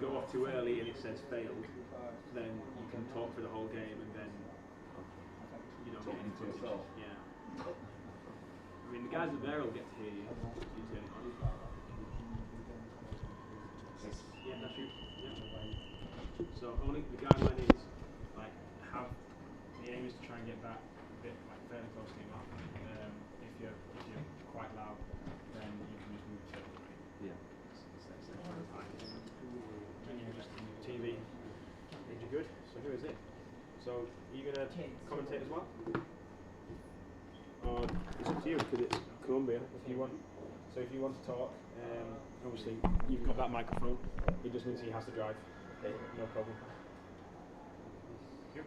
go off too early and it says failed, then you can talk for the whole game and then you don't get any footage. Yeah. I mean, the guys up there will get to hear you. You turn it on. Yeah, that's you. Yeah. So only the guideline is like the aim is to try and get that bit like fairly close to your mouth. If you're quite loud, then you can just move to the right. Yeah. That's the kind of time. And you can just TV. You're good. So who is it? So are you gonna commentate as well? Or it's up to you because it's Colombia. If you want, so if you want to talk, obviously you've got that microphone. It just means he has to drive. Okay, no problem. Yep.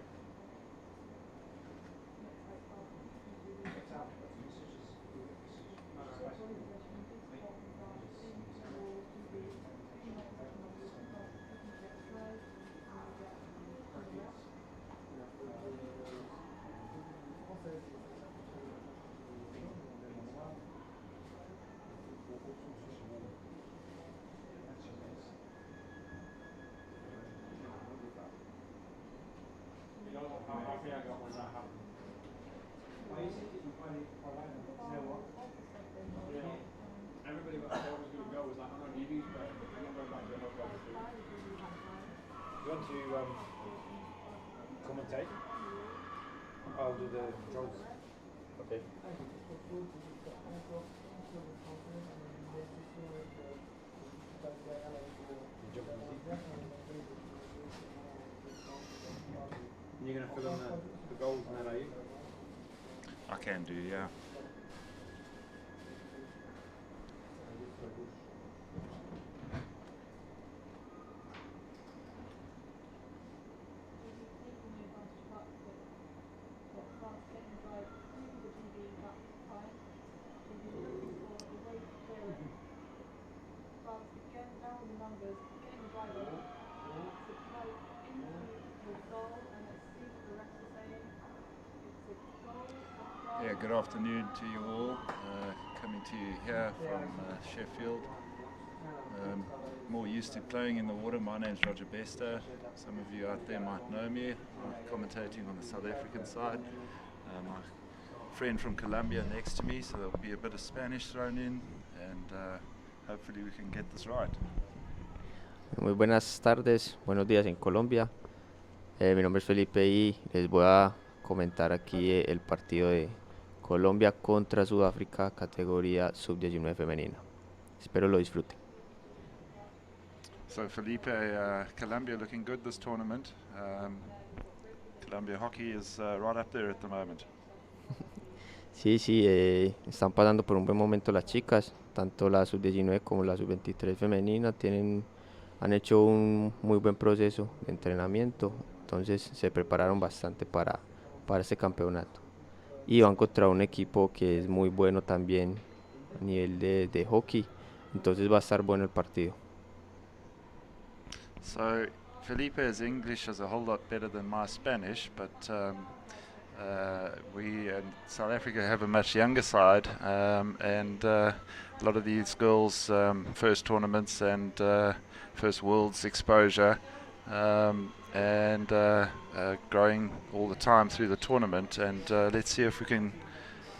Everybody but I thought was going to go was like, oh no, Evie's but I'm not going back to the hotel. You want to commentate? I'll do the drums. Okay. You're going to fill in the goals now, are you? I can do, yeah. Yeah, good afternoon to you all. Coming to you here from Sheffield. More used to playing in the water. My name's Roger Bester. Some of you out there might know me. I'm commentating on the South African side. My friend from Colombia next to me, so there'll be a bit of Spanish thrown in, and hopefully we can get this right. Muy buenas tardes, buenos días en Colombia. Mi nombre es Felipe y les voy a comentar aquí el partido de Colombia contra Sudáfrica, categoría sub-19 femenina. Espero lo disfruten. So Felipe, Colombia looking good this tournament. Colombia hockey is right up there at the moment. Sí, están pasando por un buen momento las chicas, tanto la sub-19 como la sub-23 femenina han hecho un muy buen proceso de entrenamiento, entonces se prepararon bastante para este campeonato. Y van contra un equipo que es muy bueno también a nivel de hockey, entonces va a estar bueno el partido. So Felipe's English is a whole lot better than my Spanish, but we in South Africa have a much younger side, and a lot of these girls first tournaments and first world's exposure, and growing all the time through the tournament, and let's see if we can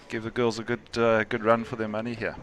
give the girls a good run for their money here.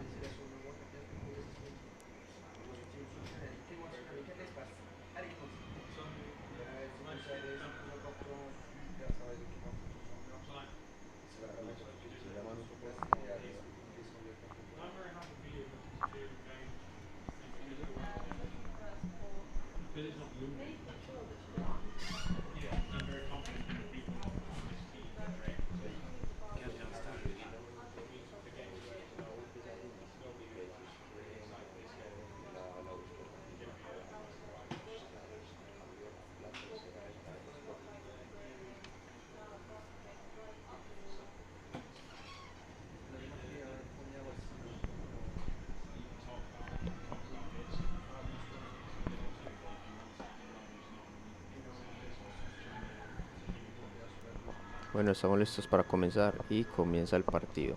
Bueno, estamos listos para comenzar y comienza el partido.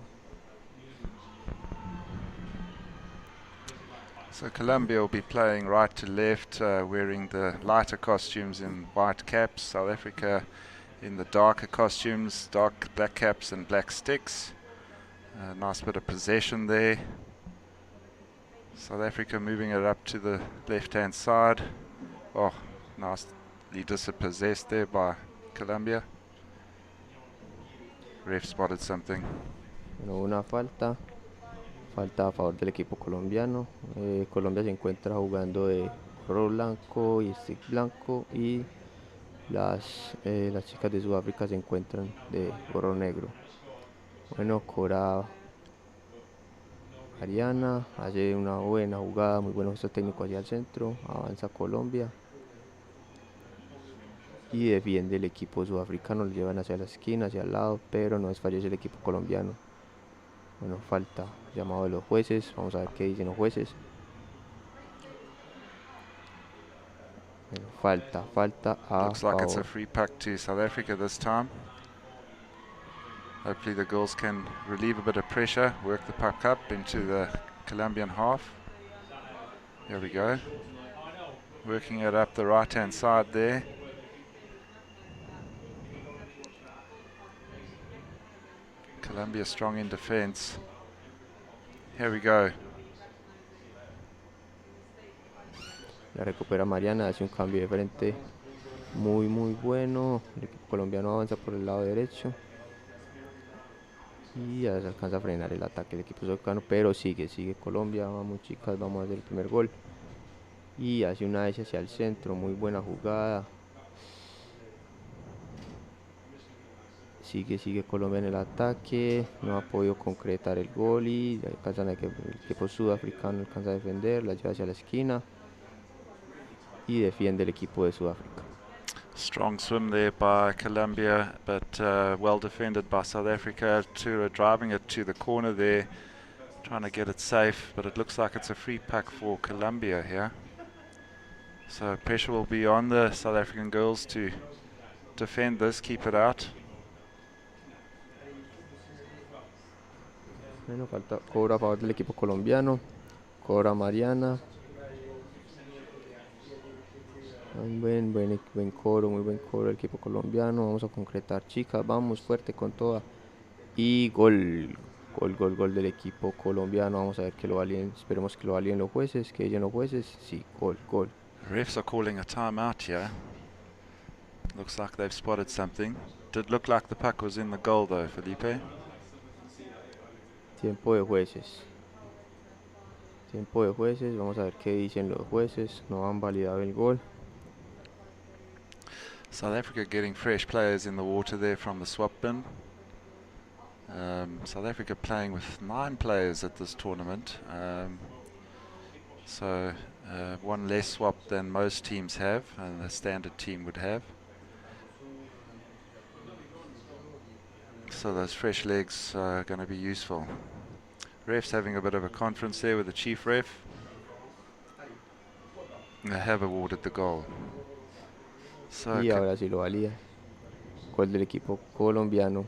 So So Colombia will be playing right to left, wearing the lighter costumes in white caps. South Africa in the darker costumes, dark black caps and black sticks. Nice bit of possession there. South Africa moving it up to the left-hand side. Oh, nicely dispossessed there by Colombia. Ref spotted something. Bueno, una falta a favor del equipo colombiano. Colombia se encuentra jugando de oro blanco y stick blanco, y las chicas de Sudáfrica se encuentran de oro negro. Bueno, Cora Mariana hace una buena jugada, muy buen gesto técnico hacia el centro, avanza Colombia y defiende el equipo sudafricano, lo llevan hacia la esquina, hacia el lado, pero no desfallece el equipo colombiano. Bueno, falta, llamado de los jueces, vamos a ver qué dicen los jueces. Bueno, falta a Looks like it's a favor. free puck to South Africa this time. Hopefully the girls can relieve a bit of pressure, work the puck up into the Colombian half. Here we go. Working it up the right-hand side there. Colombia strong in defense. Here we go. La recupera Mariana, hace un cambio de frente muy bueno. El equipo colombiano avanza por el lado derecho y ya se alcanza a frenar el ataque del equipo sudafricano, pero sigue Colombia. Vamos chicas, vamos a hacer el primer gol. Y hace una S hacia el centro, muy buena jugada. Sigue Colombia en el ataque, no ha podido concretar el gol y el equipo sudafricano alcanza a defender, la lleva hacia la esquina y defiende el equipo de Sudáfrica. Strong swim there by Colombia, but well defended by South Africa. Tura driving it to the corner there, trying to get it safe, but it looks like it's a free puck for Colombia here. So pressure will be on the South African girls to defend this, keep it out. Bueno, falta cobra a favor del equipo colombiano, cobra Mariana. Un buen coro, muy buen coro del equipo colombiano. Vamos a concretar chicas, vamos fuerte con toda. Y gol del equipo colombiano. Vamos a ver que lo validen, esperemos que lo validen los jueces, que digan los jueces. Sí, gol. Refs are calling a timeout here. Looks like they've spotted something. Did look like the puck was in the goal though, Felipe. Tiempo de jueces, vamos a ver qué dicen los jueces. No han validado el gol. South Africa getting fresh players in the water there from the swap bin. South Africa playing with 9 players at this tournament. So one less swap than most teams have and the standard team would have. So those fresh legs are going to be useful. Ref's having a bit of a conference there with the chief ref. They have awarded the goal. So Y ahora sí lo valida. Gol del equipo colombiano.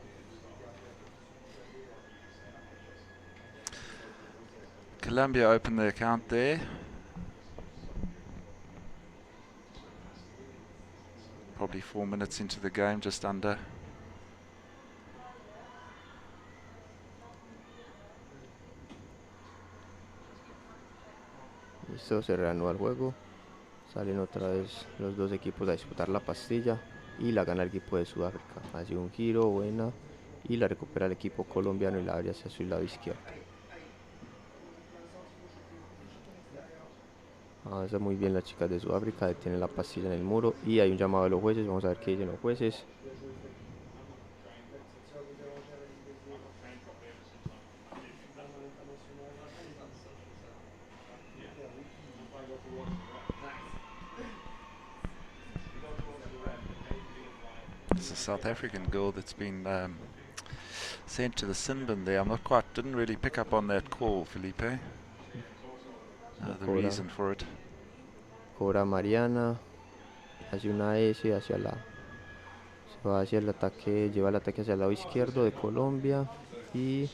Colombia opened the account there. Probably 4 minutes into the game, just under. Listo, se reanuda el juego. Salen otra vez los dos equipos a disputar la pastilla y la gana el equipo de Sudáfrica. Hace un giro, buena, y la recupera el equipo colombiano y la abre hacia su lado izquierdo. Avanza muy bien las chicas de Sudáfrica, detienen la pastilla en el muro y hay un llamado de los jueces. Vamos a ver qué dicen los jueces. It's a South African girl that's been sent to the sin bin there. Didn't really pick up on that call, Felipe. The reason for it. Cobra Mariana, hace una S hacia se va hacia el ataque, lleva el ataque hacia el lado izquierdo de Colombia y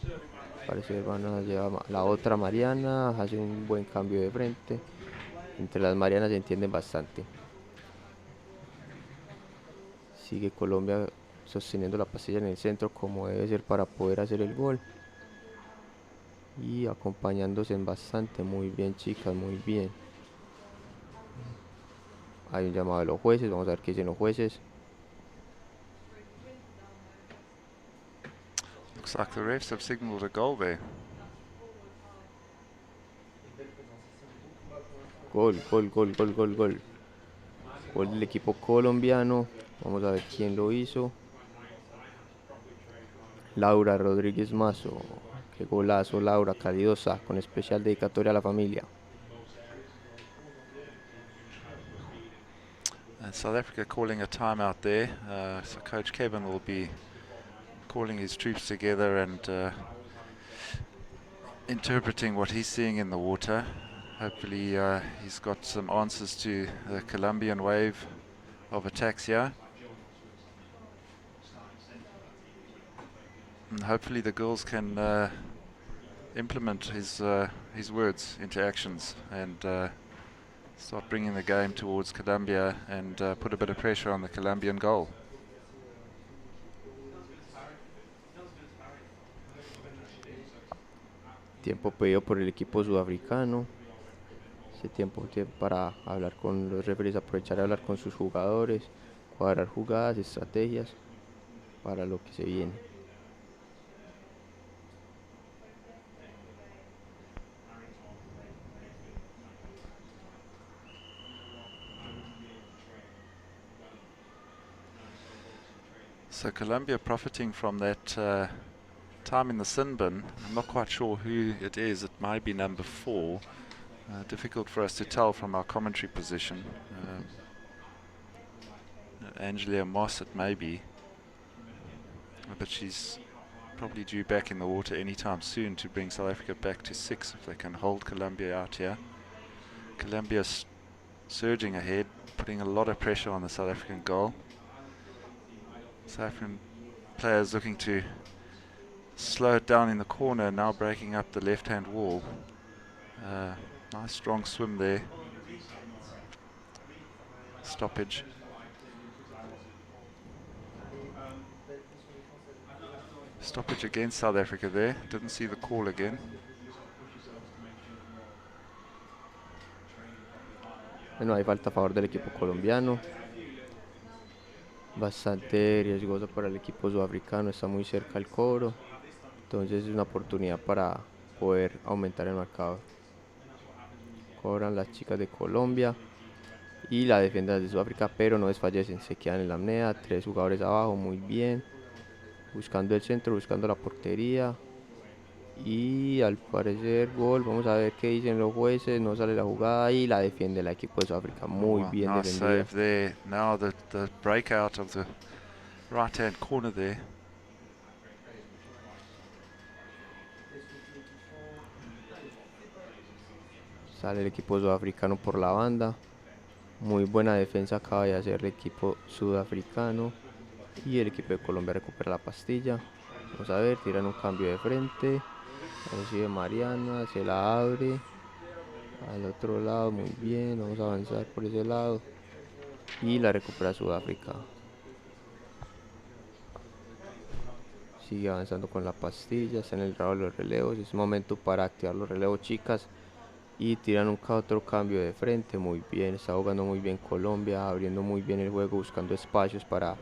Parece que van a llevar la otra Mariana, hace un buen cambio de frente. Entre las Marianas se entienden bastante. Sigue Colombia sosteniendo la pastilla en el centro como debe ser para poder hacer el gol. Y acompañándose en bastante. Muy bien, chicas, muy bien. Hay un llamado de los jueces, vamos a ver qué dicen los jueces. Looks like the refs have signaled a goal there. Gol, gol, gol, gol, gol, gol. Gol del equipo colombiano. Vamos a ver quién lo hizo. Laura Rodríguez Mazo. Qué golazo, Laura, calidosa, con especial dedicatoria a la familia. And South Africa calling a timeout there. So Coach Kevin will be calling his troops together and interpreting what he's seeing in the water. Hopefully he's got some answers to the Colombian wave of attacks here. And hopefully the girls can implement his words into actions and start bringing the game towards Colombia and put a bit of pressure on the Colombian goal. Tiempo pedido por el equipo sudafricano. Ese tiempo para hablar con los referees, aprovechar de hablar con sus jugadores, cuadrar jugadas, estrategias para lo que se viene. So Colombia profiting from that time in the sin bin. I'm not quite sure who it is. It might be number 4. Difficult for us to tell from our commentary position. Angelia Moss it may be. But she's probably due back in the water anytime soon to bring South Africa back to 6 if they can hold Colombia out here. Colombia surging ahead, putting a lot of pressure on the South African goal. South African players looking to slow it down in the corner, now breaking up the left-hand wall. Nice strong swim there. Stoppage. Stoppage against South Africa there. Didn't see the call again. Bueno, hay falta a favor del equipo colombiano. Bastante riesgoso para el equipo sudafricano, está muy cerca el cobro. Entonces es una oportunidad para poder aumentar el marcador. Cobran las chicas de Colombia y la defensa de Sudáfrica, pero no desfallecen, se quedan en la apnea. 3 jugadores abajo, muy bien. Buscando el centro, buscando la portería. Y al parecer gol, vamos a ver qué dicen los jueces. No sale la jugada y la defiende el equipo de Sudáfrica. Muy bien nice defendida. save there. Now the breakout of the right hand corner there. Sale el equipo sudafricano por la banda. Muy buena defensa acaba de hacer el equipo sudafricano. Y el equipo de Colombia recupera la pastilla. Vamos a ver, tiran un cambio de frente. Recibe Mariana, se la abre. Al otro lado, muy bien. Vamos a avanzar por ese lado. Y la recupera Sudáfrica. Sigue avanzando con la pastilla. Está en el grado de los relevos. Es momento para activar los relevos, chicas. Y tiran otro cambio de frente. Muy bien, está jugando muy bien Colombia. Abriendo muy bien el juego, buscando espacios para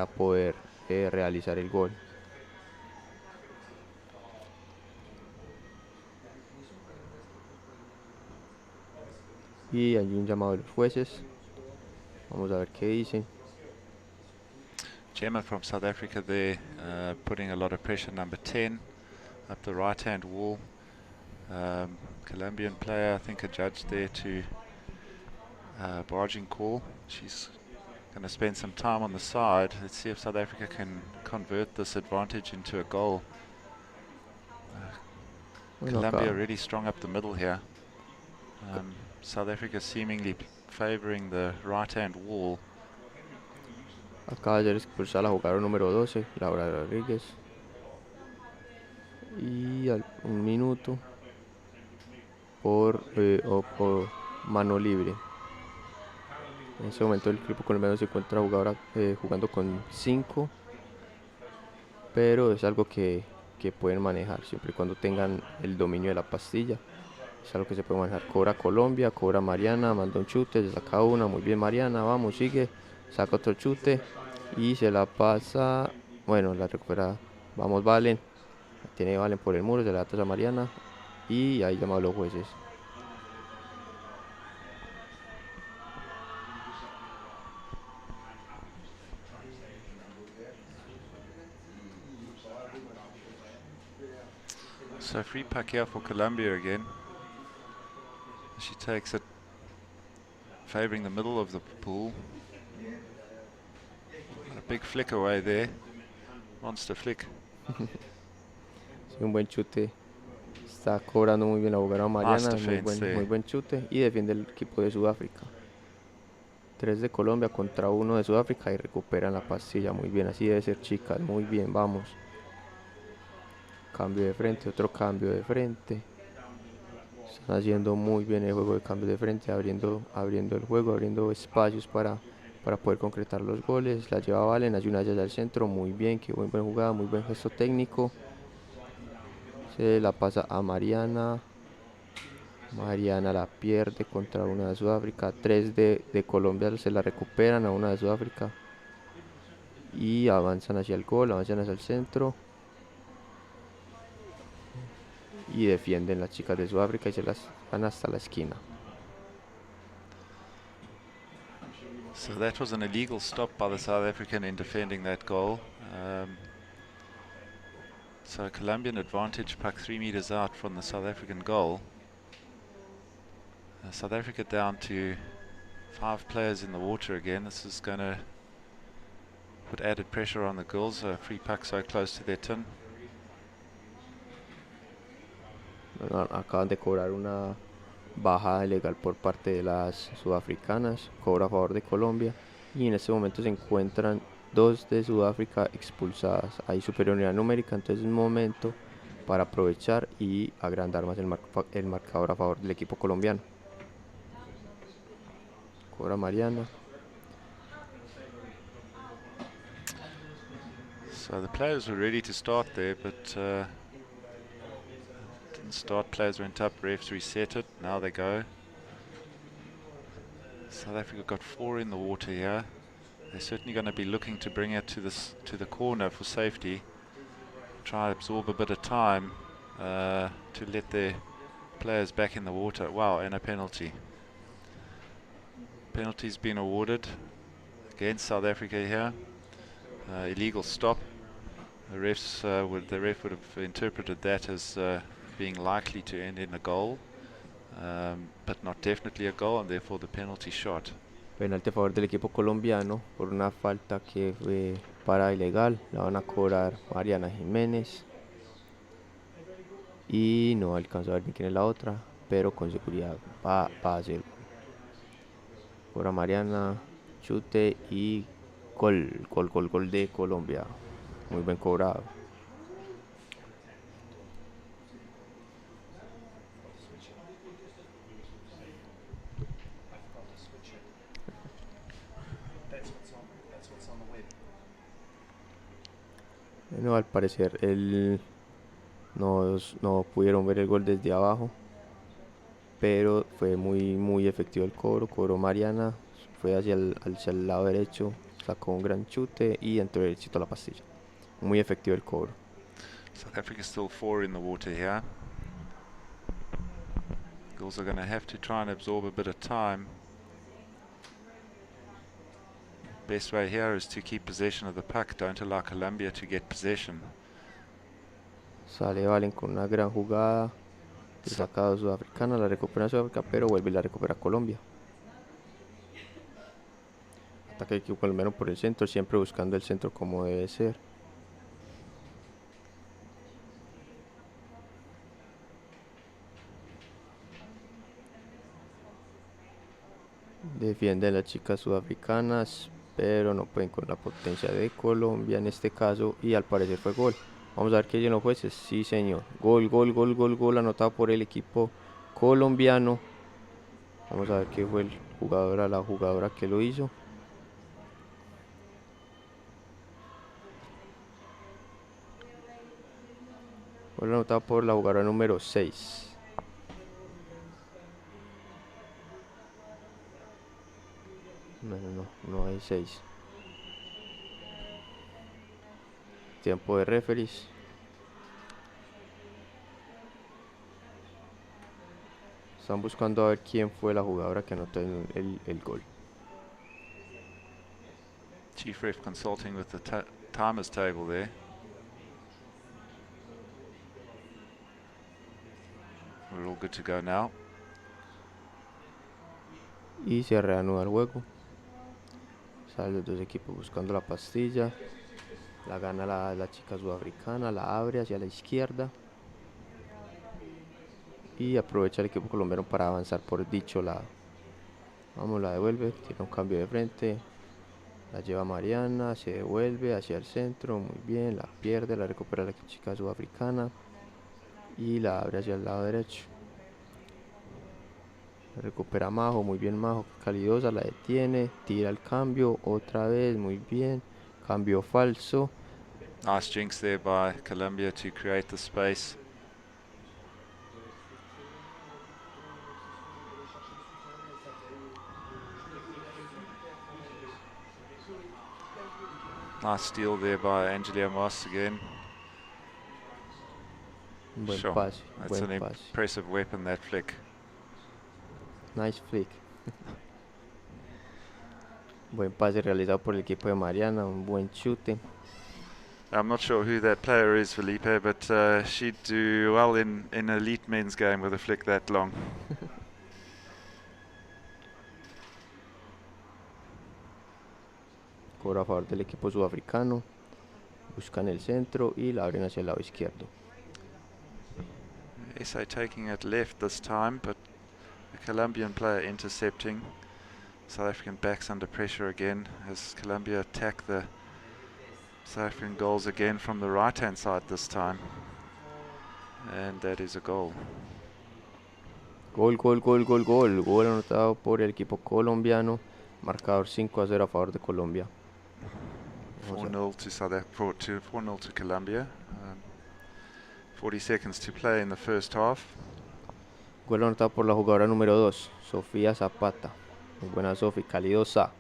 poder realizar el gol. Y hay un llamado de los jueces. Vamos a ver qué dicen. Gemma from South Africa there, putting a lot of pressure, number 10, up the right-hand wall. Colombian player, I think a judge there to barging call. She's going to spend some time on the side. Let's see if South Africa can convert this advantage into a goal. Colombia really strong up the middle here. South Africa seemingly favoring the right-hand wall. Acaba de ser expulsada la jugadora número 12, Laura Rodríguez. y un minuto por mano libre. En ese momento el equipo colombiano se encuentra jugando con 5, pero es algo que pueden manejar siempre y cuando tengan el dominio de la pastilla. Es algo que se puede manejar. Cobra Colombia, cobra Mariana, manda un chute, se saca una, muy bien Mariana, vamos, sigue, saca otro chute y se la pasa, bueno, la recupera, vamos Valen, tiene Valen por el muro, se la da a Mariana y ahí llaman a los jueces. So free puck here for Colombia again. She takes it, favouring the middle of the pool. A big flick away there. Monster flick. Sí, un buen chute. Está cobrando muy bien la jugadora Mariana, muy buen chute y defiende el equipo de Sudáfrica. 3 de Colombia contra 1 de Sudáfrica y recuperan la pastilla. Muy bien, así debe ser, chicas. Muy bien, vamos. Cambio de frente, otro cambio de frente. Están haciendo muy bien el juego de cambio de frente, abriendo el juego, abriendo espacios para poder concretar los goles. La lleva Valen, hace una allá al centro. Muy bien, qué buena jugada, muy buen gesto técnico. Se la pasa a Mariana. Mariana la pierde contra una de Sudáfrica. 3 de Colombia se la recuperan a una de Sudáfrica. Y avanzan hacia el gol, avanzan hacia el centro. Y defienden las chicas de Sudáfrica y se las van hasta la esquina. So that was an illegal stop by the South African in defending that goal. So Colombian advantage, puck 3 meters out from the South African goal. South Africa down to 5 players in the water again. This is going to put added pressure on the girls. Free puck so close to their tin. Bueno, acaban de cobrar una bajada ilegal por parte de las sudafricanas, cobra a favor de Colombia y en este momento se encuentran 2 de Sudáfrica expulsadas. Hay superioridad numérica, entonces es un momento para aprovechar y agrandar más el marcador a favor del equipo colombiano. Cobra Mariana. So the players were ready to start there, but didn't start. Players went up, refs reset it. Now they go. South Africa got 4 in the water here. They're certainly going to be looking to bring it to the corner for safety. Try to absorb a bit of time to let their players back in the water. Wow, and a penalty. Penalty's been awarded against South Africa here. Illegal stop. The ref would have interpreted that as being likely to end in a goal, but not definitely a goal, and therefore the penalty shot. Penalti a favor del equipo colombiano por una falta que fue para ilegal. La van a cobrar Mariana Jiménez. Y no alcanzo a ver ni quién es la otra, pero con seguridad va a ser. Cobra Mariana, chute y gol de Colombia. Muy bien cobrado. Bueno, al parecer no pudieron ver el gol desde abajo, pero fue muy efectivo el cobro. Cobró Mariana, fue hacia el lado derecho, sacó un gran chute y entró derechito a la pastilla. Muy efectivo el cobro. South Africa still 4 in the water here. Girls are going to have to try and absorb a bit of time. Best way here is to keep possession of the puck. Don't allow Colombia to get possession. Sale Valen con una gran jugada. Sacada sudafricana, la recupera Sudáfrica, pero vuelve y la recupera Colombia. Ataque el equipo colombiano por el centro, siempre buscando el centro como debe ser. Defienden las chicas sudafricanas, pero no pueden con la potencia de Colombia en este caso y al parecer fue gol. Vamos a ver qué dicen los jueces. Sí, señor. Gol, gol, gol, gol, gol anotado por el equipo colombiano. Vamos a ver qué fue el jugador a la jugadora que lo hizo. Gol anotado por la jugadora número 6. No hay 6. Tiempo de referees. Están buscando a ver quién fue la jugadora que anotó el gol. Chief ref consulting with the timers table there. We're all good to go now. Y se reanuda el juego. Salen los dos equipos buscando la pastilla. La gana la chica sudafricana, la abre hacia la izquierda. Y aprovecha el equipo colombiano para avanzar por dicho lado. Vamos, la devuelve, tiene un cambio de frente. La lleva Mariana, se devuelve hacia el centro, muy bien, la pierde, la recupera la chica sudafricana. Y la abre hacia el lado derecho. Recupera Majo, muy bien Majo, calidosa, la detiene, tira el cambio, otra vez, muy bien. Cambio falso. Nice jinx there by Colombia to create the space. Nice steal there by Angelia Moss again. Buen Sure. pase, That's buen an pase. impressive weapon, that flick. Nice flick. Buen pase realizado por el equipo de Mariana, un buen chute. I'm not sure who that player is, Felipe, but she'd do well in elite men's game with a flick that long. Cobra a favor del equipo sudafricano. Buscan el centro y la abren hacia el lado izquierdo. SA taking it left this time, but the Colombian player intercepting. South African backs under pressure again as Colombia attack the South African goals again from the right hand side this time. And that is a goal. Gol, gol, gol, gol, gol. Gol anotado por el equipo colombiano. Marcador 5-0 a favor de Colombia. 4-0 to South Africa, 4-0 to Colombia. 40 seconds to play in the first half. Gol anotado por la jugadora número 2, Sofía Zapata. Muy buena Sofía, calidosa.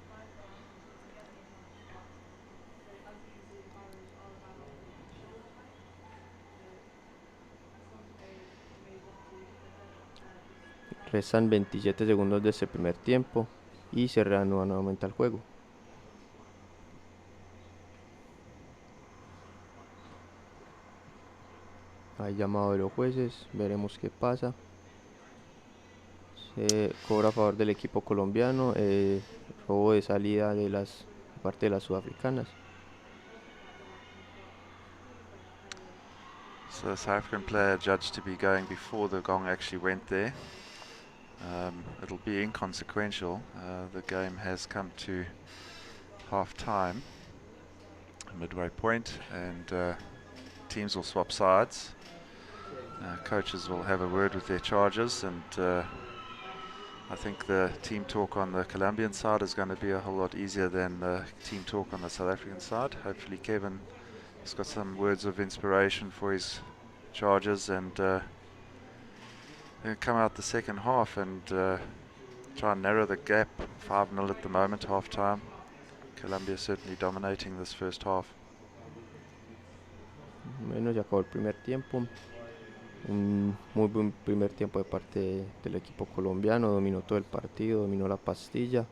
Restan 27 segundos de este primer tiempo y se reanuda nuevamente el juego. Hay llamado de los jueces, veremos qué pasa. Se cobra a favor del equipo colombiano, robo de salida de parte de las sudafricanas. So the South African player judged to be going before the gong actually went there. It'll be inconsequential. The game has come to half time, midway point, and teams will swap sides. Coaches will have a word with their charges, and I think the team talk on the Colombian side is going to be a whole lot easier than the team talk on the South African side. Hopefully Kevin has got some words of inspiration for his charges and come out the second half and try and narrow the gap. 5-0 at the moment, half time. Colombia certainly dominating this first half. Bueno, ya acabó el primer tiempo. Un muy buen primer tiempo de parte del equipo colombiano. Dominó todo el partido, dominó la pastilla.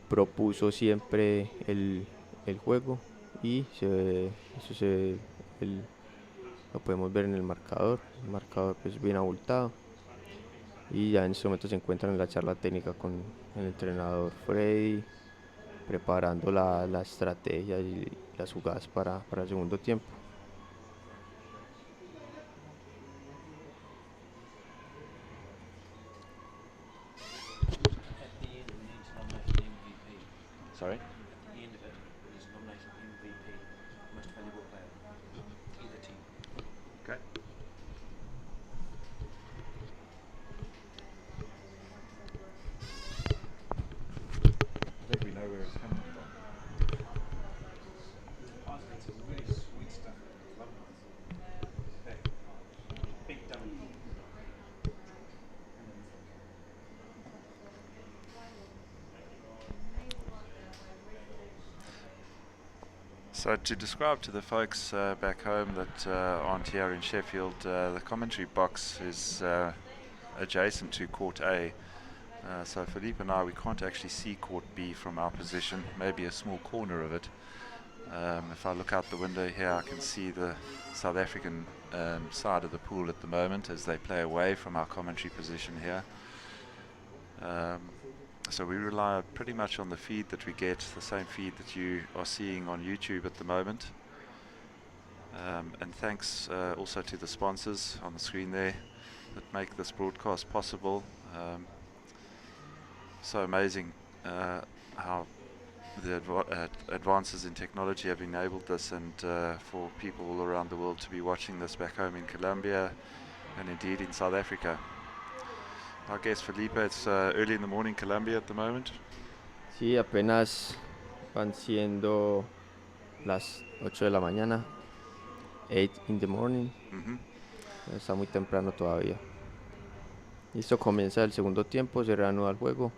Propuso siempre el juego y lo podemos ver en el marcador. El marcador pues bien abultado. Y ya en este momento se encuentran en la charla técnica con el entrenador Freddy, preparando la estrategia y las jugadas para el segundo tiempo. Sorry? At the end of it, he's nominated MVP, most valuable player. where it's coming from. I was getting some really sweet stuff in the club nights. Big W. So to describe to the folks back home that aren't here in Sheffield, the commentary box is adjacent to Court A. So Philippe and I, we can't actually see Court B from our position, maybe a small corner of it. If I look out the window here, I can see the South African side of the pool at the moment as they play away from our commentary position here. So we rely pretty much on the feed that we get, the same feed that you are seeing on YouTube at the moment. And thanks also to the sponsors on the screen there that make this broadcast possible. So amazing how the advances in technology have enabled this, and for people all around the world to be watching this back home in Colombia and indeed in South Africa. I guess, Felipe, it's early in the morning Colombia at the moment. Sí, apenas van siendo las 8 de la mañana, 8 in the morning. Está muy temprano todavía. Listo, comienza el segundo tiempo, se reanuda el juego.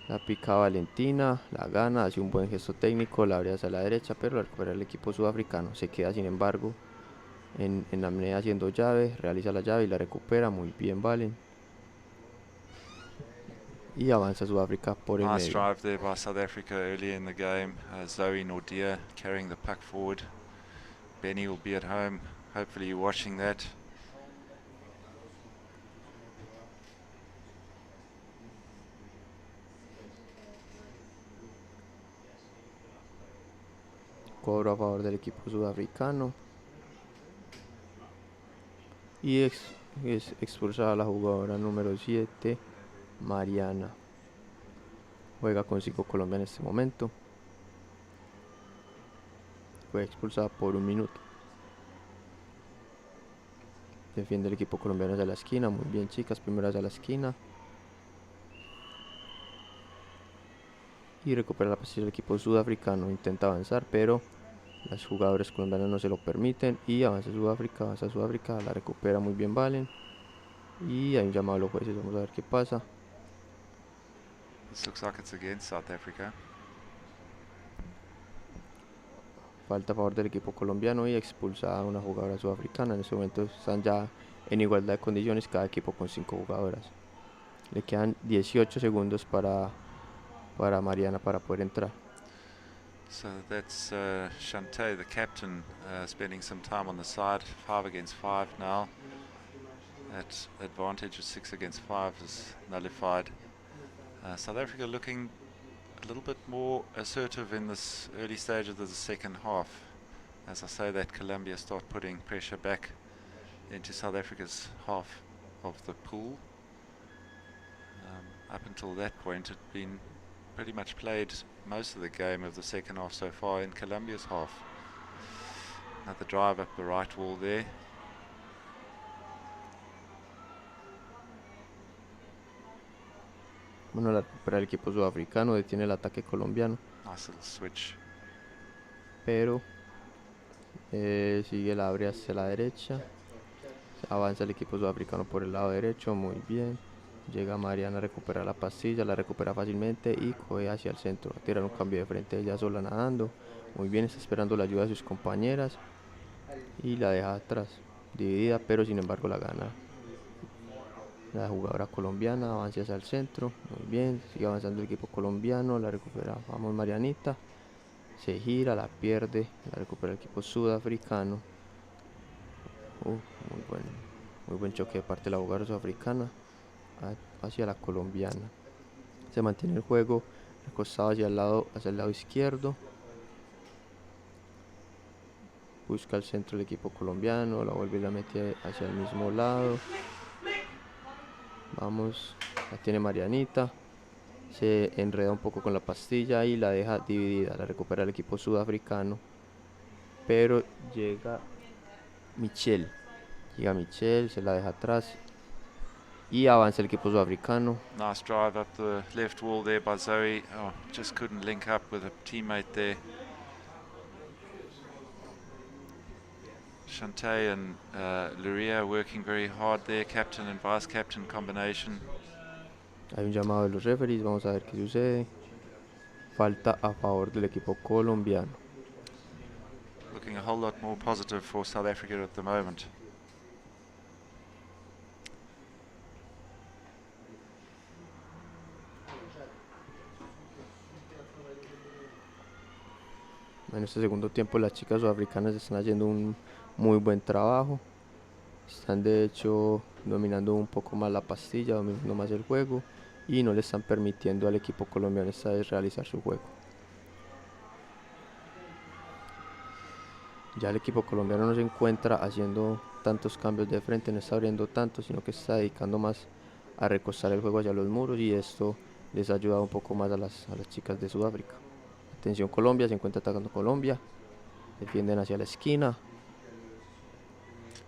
La pica Valentina, la gana, hace un buen gesto técnico, la abre hacia la derecha, pero la recupera el equipo sudafricano. Se queda, sin embargo, en la media haciendo llave, realiza la llave y la recupera. Muy bien, Valen. Y avanza Sudáfrica por el Nice medio. drive there by South Africa early in the game. Zoe Nordia carrying the puck forward. Benny will be at home, hopefully watching that. Cobro a favor del equipo sudafricano. Y es expulsada la jugadora número 7, Mariana. Juega con 5 Colombia en este momento. Fue expulsada por 1 minuto. Defiende el equipo colombiano hacia la esquina. Muy bien, chicas, primero hacia la esquina. Y recupera la posición del equipo sudafricano. Intenta avanzar, pero las jugadoras colombianas no se lo permiten. Y avanza Sudáfrica, la recupera muy bien Valen. Y hay un llamado a los jueces, vamos a ver qué pasa. This looks like it's against South Africa. Falta a favor del equipo colombiano y expulsada a una jugadora sudafricana. En este momento están ya en igualdad de condiciones, cada equipo con 5 jugadoras. Le quedan 18 segundos para Mariana para poder entrar. So that's Shantae, the captain, spending some time on the side. 5 against 5 now. That advantage of 6 against 5 is nullified. South Africa looking a little bit more assertive in this early stage of the second half. As I say that, Colombia start putting pressure back into South Africa's half of the pool. Up until that point, it had been pretty much played most of the game of the second half so far in Colombia's half. Another drive up the right wall there. Bueno, la recupera el equipo sudafricano, detiene el ataque colombiano, Nice little switch. pero sigue la abre hacia la derecha. Avanza el equipo sudafricano por el lado derecho, muy bien. Llega Mariana a recuperar la pastilla, la recupera fácilmente y coge hacia el centro. A tirar un cambio de frente, ella sola nadando. Muy bien, está esperando la ayuda de sus compañeras y la deja atrás, dividida, pero sin embargo la gana la jugadora colombiana. Avanza hacia el centro, muy bien, sigue avanzando el equipo colombiano, la recupera, vamos Marianita, se gira, la pierde, la recupera el equipo sudafricano. Muy buen choque de parte de la jugadora sudafricana hacia la colombiana. Se mantiene el juego recostado hacia el lado izquierdo. Busca el centro del equipo colombiano, la vuelve y la mete hacia el mismo lado. Vamos, la tiene Marianita. Se enreda un poco con la pastilla y la deja dividida. La recupera el equipo sudafricano. Pero llega Michelle, se la deja atrás y avanza el equipo sudafricano. Nice drive up the left wall there by Zoe. Oh, just couldn't link up with a teammate there. Shantae and Luria working very hard there, captain and vice captain combination. Hay un llamado de los referees, vamos a ver qué sucede. Falta a favor del equipo colombiano. Looking a whole lot more positive for South Africa at the moment. En este segundo tiempo las chicas sudafricanas están haciendo un muy buen trabajo. Están de hecho dominando un poco más la pastilla, dominando más el juego y no le están permitiendo al equipo colombiano esta vez realizar su juego. Ya el equipo colombiano no se encuentra haciendo tantos cambios de frente, no está abriendo tanto, sino que se está dedicando más a recostar el juego hacia los muros y esto les ha ayudado un poco más a las chicas de Sudáfrica. Atención Colombia, se encuentra atacando Colombia, defienden hacia la esquina.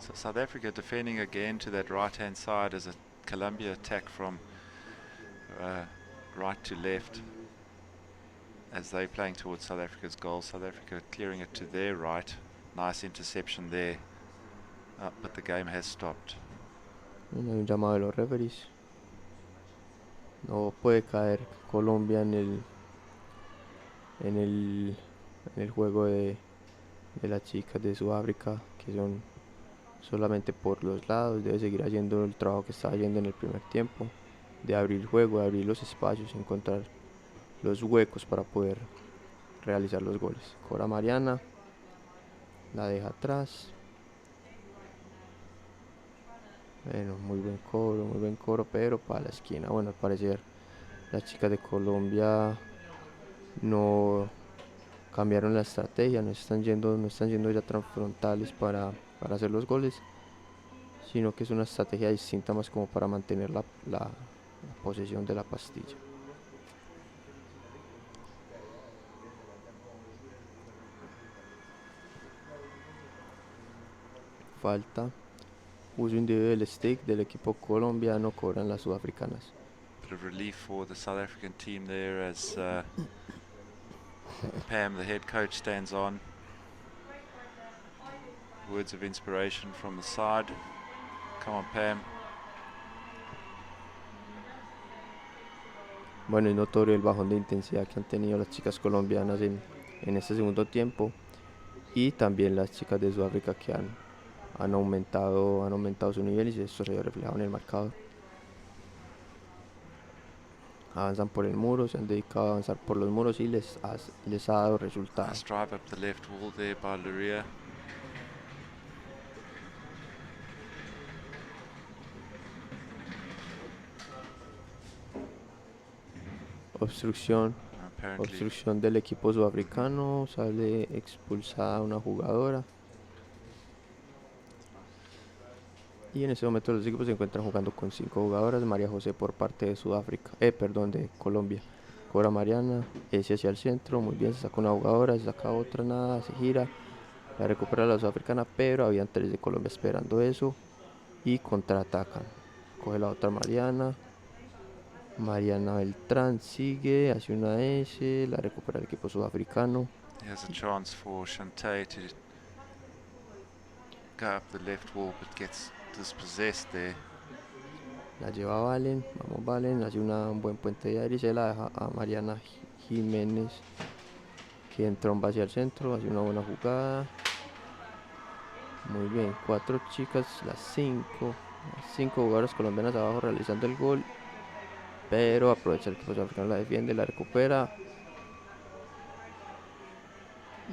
So South Africa defending again to that right hand side as a Colombia attack from right to left as they're playing towards South Africa's goal. South Africa clearing it to their right. Nice interception there, but the game has stopped. Hay un llamado de los referees. No puede caer Colombia en el juego de las chicas de Sudáfrica, que son solamente por los lados. Debe seguir haciendo el trabajo que estaba haciendo en el primer tiempo, de abrir el juego, de abrir los espacios, encontrar los huecos para poder realizar los goles. Cora Mariana la deja atrás. Bueno, muy buen coro, pero para la esquina. Bueno, al parecer las chicas de Colombia no cambiaron la estrategia, no están yendo ya tan frontales para hacer los goles, sino que es una estrategia distinta, más como para mantener la posesión de la pastilla. Falta, uso individual del stick del equipo colombiano, cobran las sudafricanas. Bit of relief for the South African team there as Pam, the head coach, stands on. Words of inspiration from the side. Come on, Pam. Bueno, es notorio el bajón de intensidad que han tenido las chicas colombianas en este segundo tiempo, y también las chicas de Sudáfrica que han aumentado su nivel, y esto se ve reflejado en el marcador. Avanzan por el muro, se han dedicado a avanzar por los muros y les ha dado resultados. Nice drive up the left wall there by Luria. Obstrucción del equipo sudafricano, sale expulsada una jugadora. Y en ese momento los equipos se encuentran jugando con 5 jugadoras. María José por parte de de Colombia. Cobra Mariana, ese hacia el centro, muy bien, se saca una jugadora, se saca otra, nada, se gira, la recupera la sudafricana, pero habían 3 de Colombia esperando eso y contraatacan. Coge la otra Mariana Beltrán, sigue, hace una S, la recupera el equipo sudafricano. Here's a chance for Shantae to go up the left wall, but gets dispossessed there. La lleva Valen, vamos Valen, hace un buen puente de aire y se la deja a Mariana Jiménez, que entromba hacia el centro, hace una buena jugada. Muy bien, 4 chicas, las 5 jugadoras colombianas abajo realizando el gol, pero aprovecha el equipo sudafricano, la defiende, la recupera.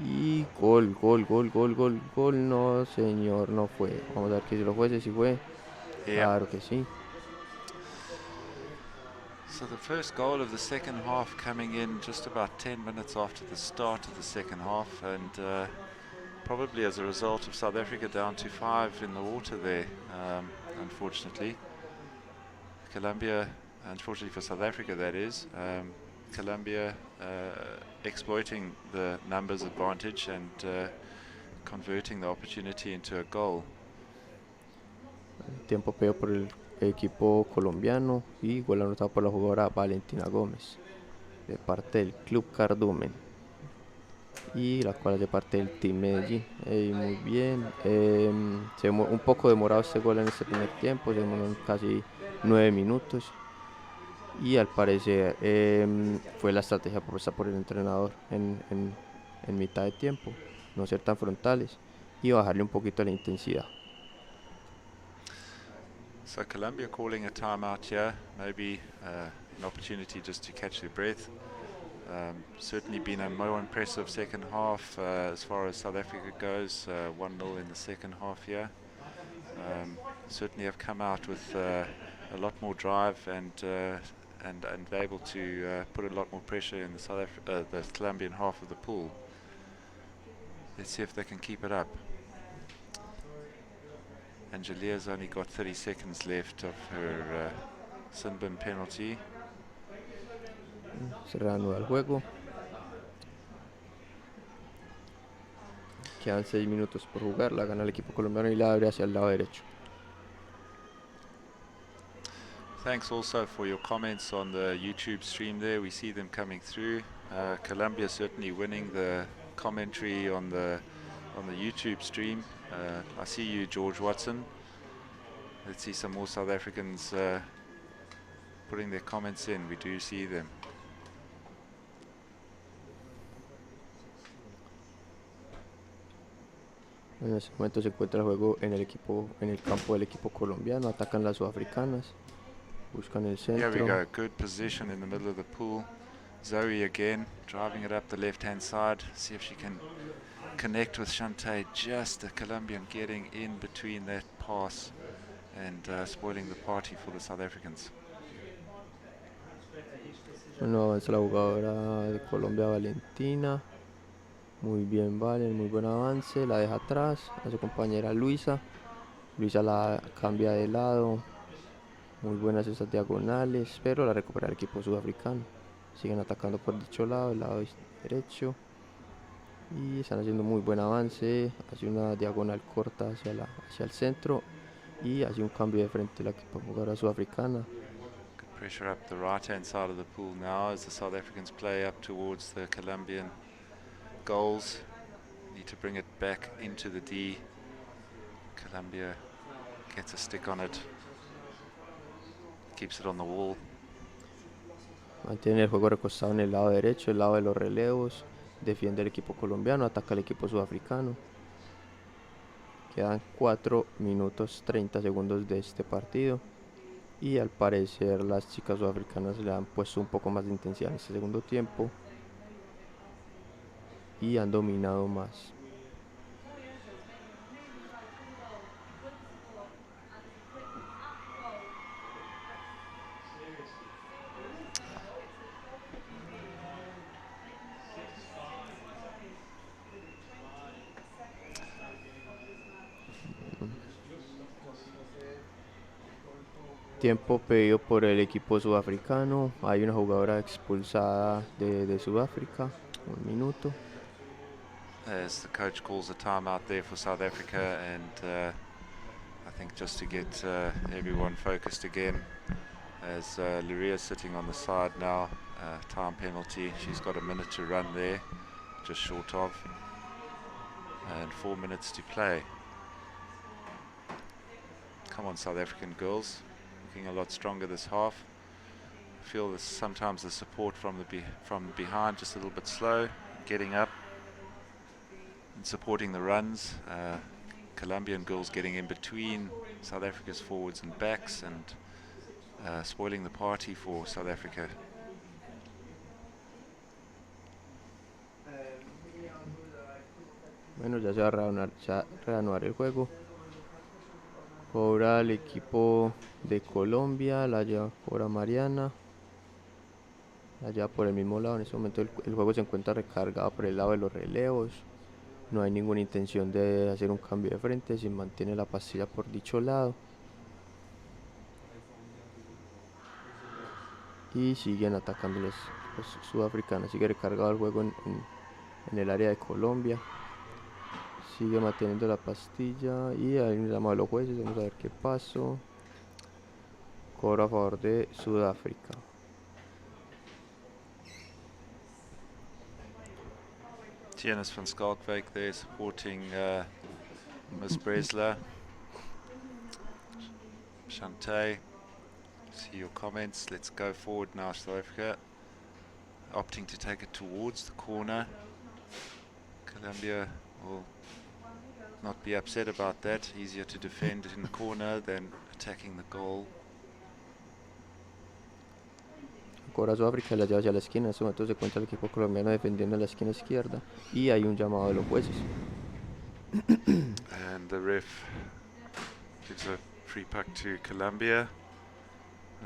Y gol, no señor, no fue. Vamos a ver que si lo fuese, si fue. Yeah. Claro que sí. So the first goal of the second half coming in just about 10 minutes after the start of the second half, and probably as a result of South Africa down to 5 in the water there, unfortunately. Colombia, unfortunately for South Africa that is, Colombia exploiting the numbers advantage and converting the opportunity into a goal. Tiempo pedido por el equipo colombiano y gol anotado por la jugadora Valentina Gómez de parte del Club Cardumen y la cual hace parte del Team Medellín. Muy bien, un poco demorado este gol en este primer tiempo, se demoró casi 9 minutos y al parecer fue la estrategia propuesta por el entrenador en mitad de tiempo, no ser tan frontales y bajarle un poquito la intensidad. So Colombia calling a timeout here, maybe an opportunity just to catch their breath. Certainly been a more impressive second half as far as South Africa goes, 1-0 in the second half here. Certainly have come out with a lot more drive and able to put a lot more pressure in the Colombian half of the pool. Let's see if they can keep it up. Angelia's only got 30 seconds left of her sin bin penalty. Se reanuda el juego. Quedan 6 minutos por jugar, la gana el equipo colombiano y la abre hacia el lado derecho. Thanks also for your comments on the YouTube stream there. We see them coming through. Colombia certainly winning the commentary on the YouTube stream. I see you, George Watson. Let's see some more South Africans putting their comments in. We do see them. En este momento se encuentra el juego en el campo del equipo colombiano. Atacan las sudafricanas, buscan el centro. Here we go, good position in the middle of the pool. Zoe again, driving it up the left-hand side. See if she can connect with Shantae. Just the Colombian getting in between that pass and spoiling the party for the South Africans. Bueno, avanza la jugadora de Colombia, Valentina. Muy bien, Valen, muy buen avance. La deja atrás a su compañera Luisa. Luisa la cambia de lado. Muy buenas esas diagonales, pero la recupera el equipo sudafricano. Siguen atacando por dicho lado, el lado derecho. Y están haciendo muy buen avance. Hace una diagonal corta hacia el centro. Y hace un cambio de frente la equipo jugadora sudafricana. Good pressure up the right-hand side of the pool now as the South Africans play up towards the Colombian goals. Need to bring it back into the D. Colombia gets a stick on it. Keeps it on the wall. Mantiene el juego recostado en el lado derecho, el lado de los relevos. Defiende el equipo colombiano, ataca el equipo sudafricano. Quedan 4 minutos 30 segundos de este partido. Y al parecer las chicas sudafricanas le han puesto un poco más de intensidad en este segundo tiempo. Y han dominado más. Tiempo pedido por el equipo sudafricano. Hay una jugadora expulsada de Sudáfrica. 1 minuto. As the coach calls a timeout there for South Africa, and I think just to get everyone focused again, as Luria's sitting on the side now, time penalty. She's got a minute to run there, just short of, and 4 minutes to play. Come on, South African girls, looking a lot stronger this half. I feel that sometimes the support from behind just a little bit slow, getting up and supporting the runs. Colombian girls getting in between South Africa's forwards and backs and spoiling the party for South Africa. Bueno, ya se va a reanudar el juego. Cobra el equipo de Colombia, la lleva cobra Mariana. La lleva por el mismo lado. En este momento el juego se encuentra recargado por el lado de los relevos. No hay ninguna intención de hacer un cambio de frente, se mantiene la pastilla por dicho lado. Y siguen atacando los sudafricanos, sigue recargado el juego en el área de Colombia. Sigue manteniendo la pastilla y ahí un llamado a los jueces, vamos a ver qué pasó. Cobro a favor de Sudáfrica. Tiennis van Skalkwyk there supporting Miss Bresler. Shantae, see your comments. Let's go forward now, South Africa. Opting to take it towards the corner. Colombia will not be upset about that. Easier to defend in the corner than attacking the goal. Cobra Sudáfrica, la lleva hacia la esquina. En este momento se encuentra el equipo colombiano defendiendo la esquina izquierda. Y hay un llamado de los jueces. And the ref gives a free puck to Colombia.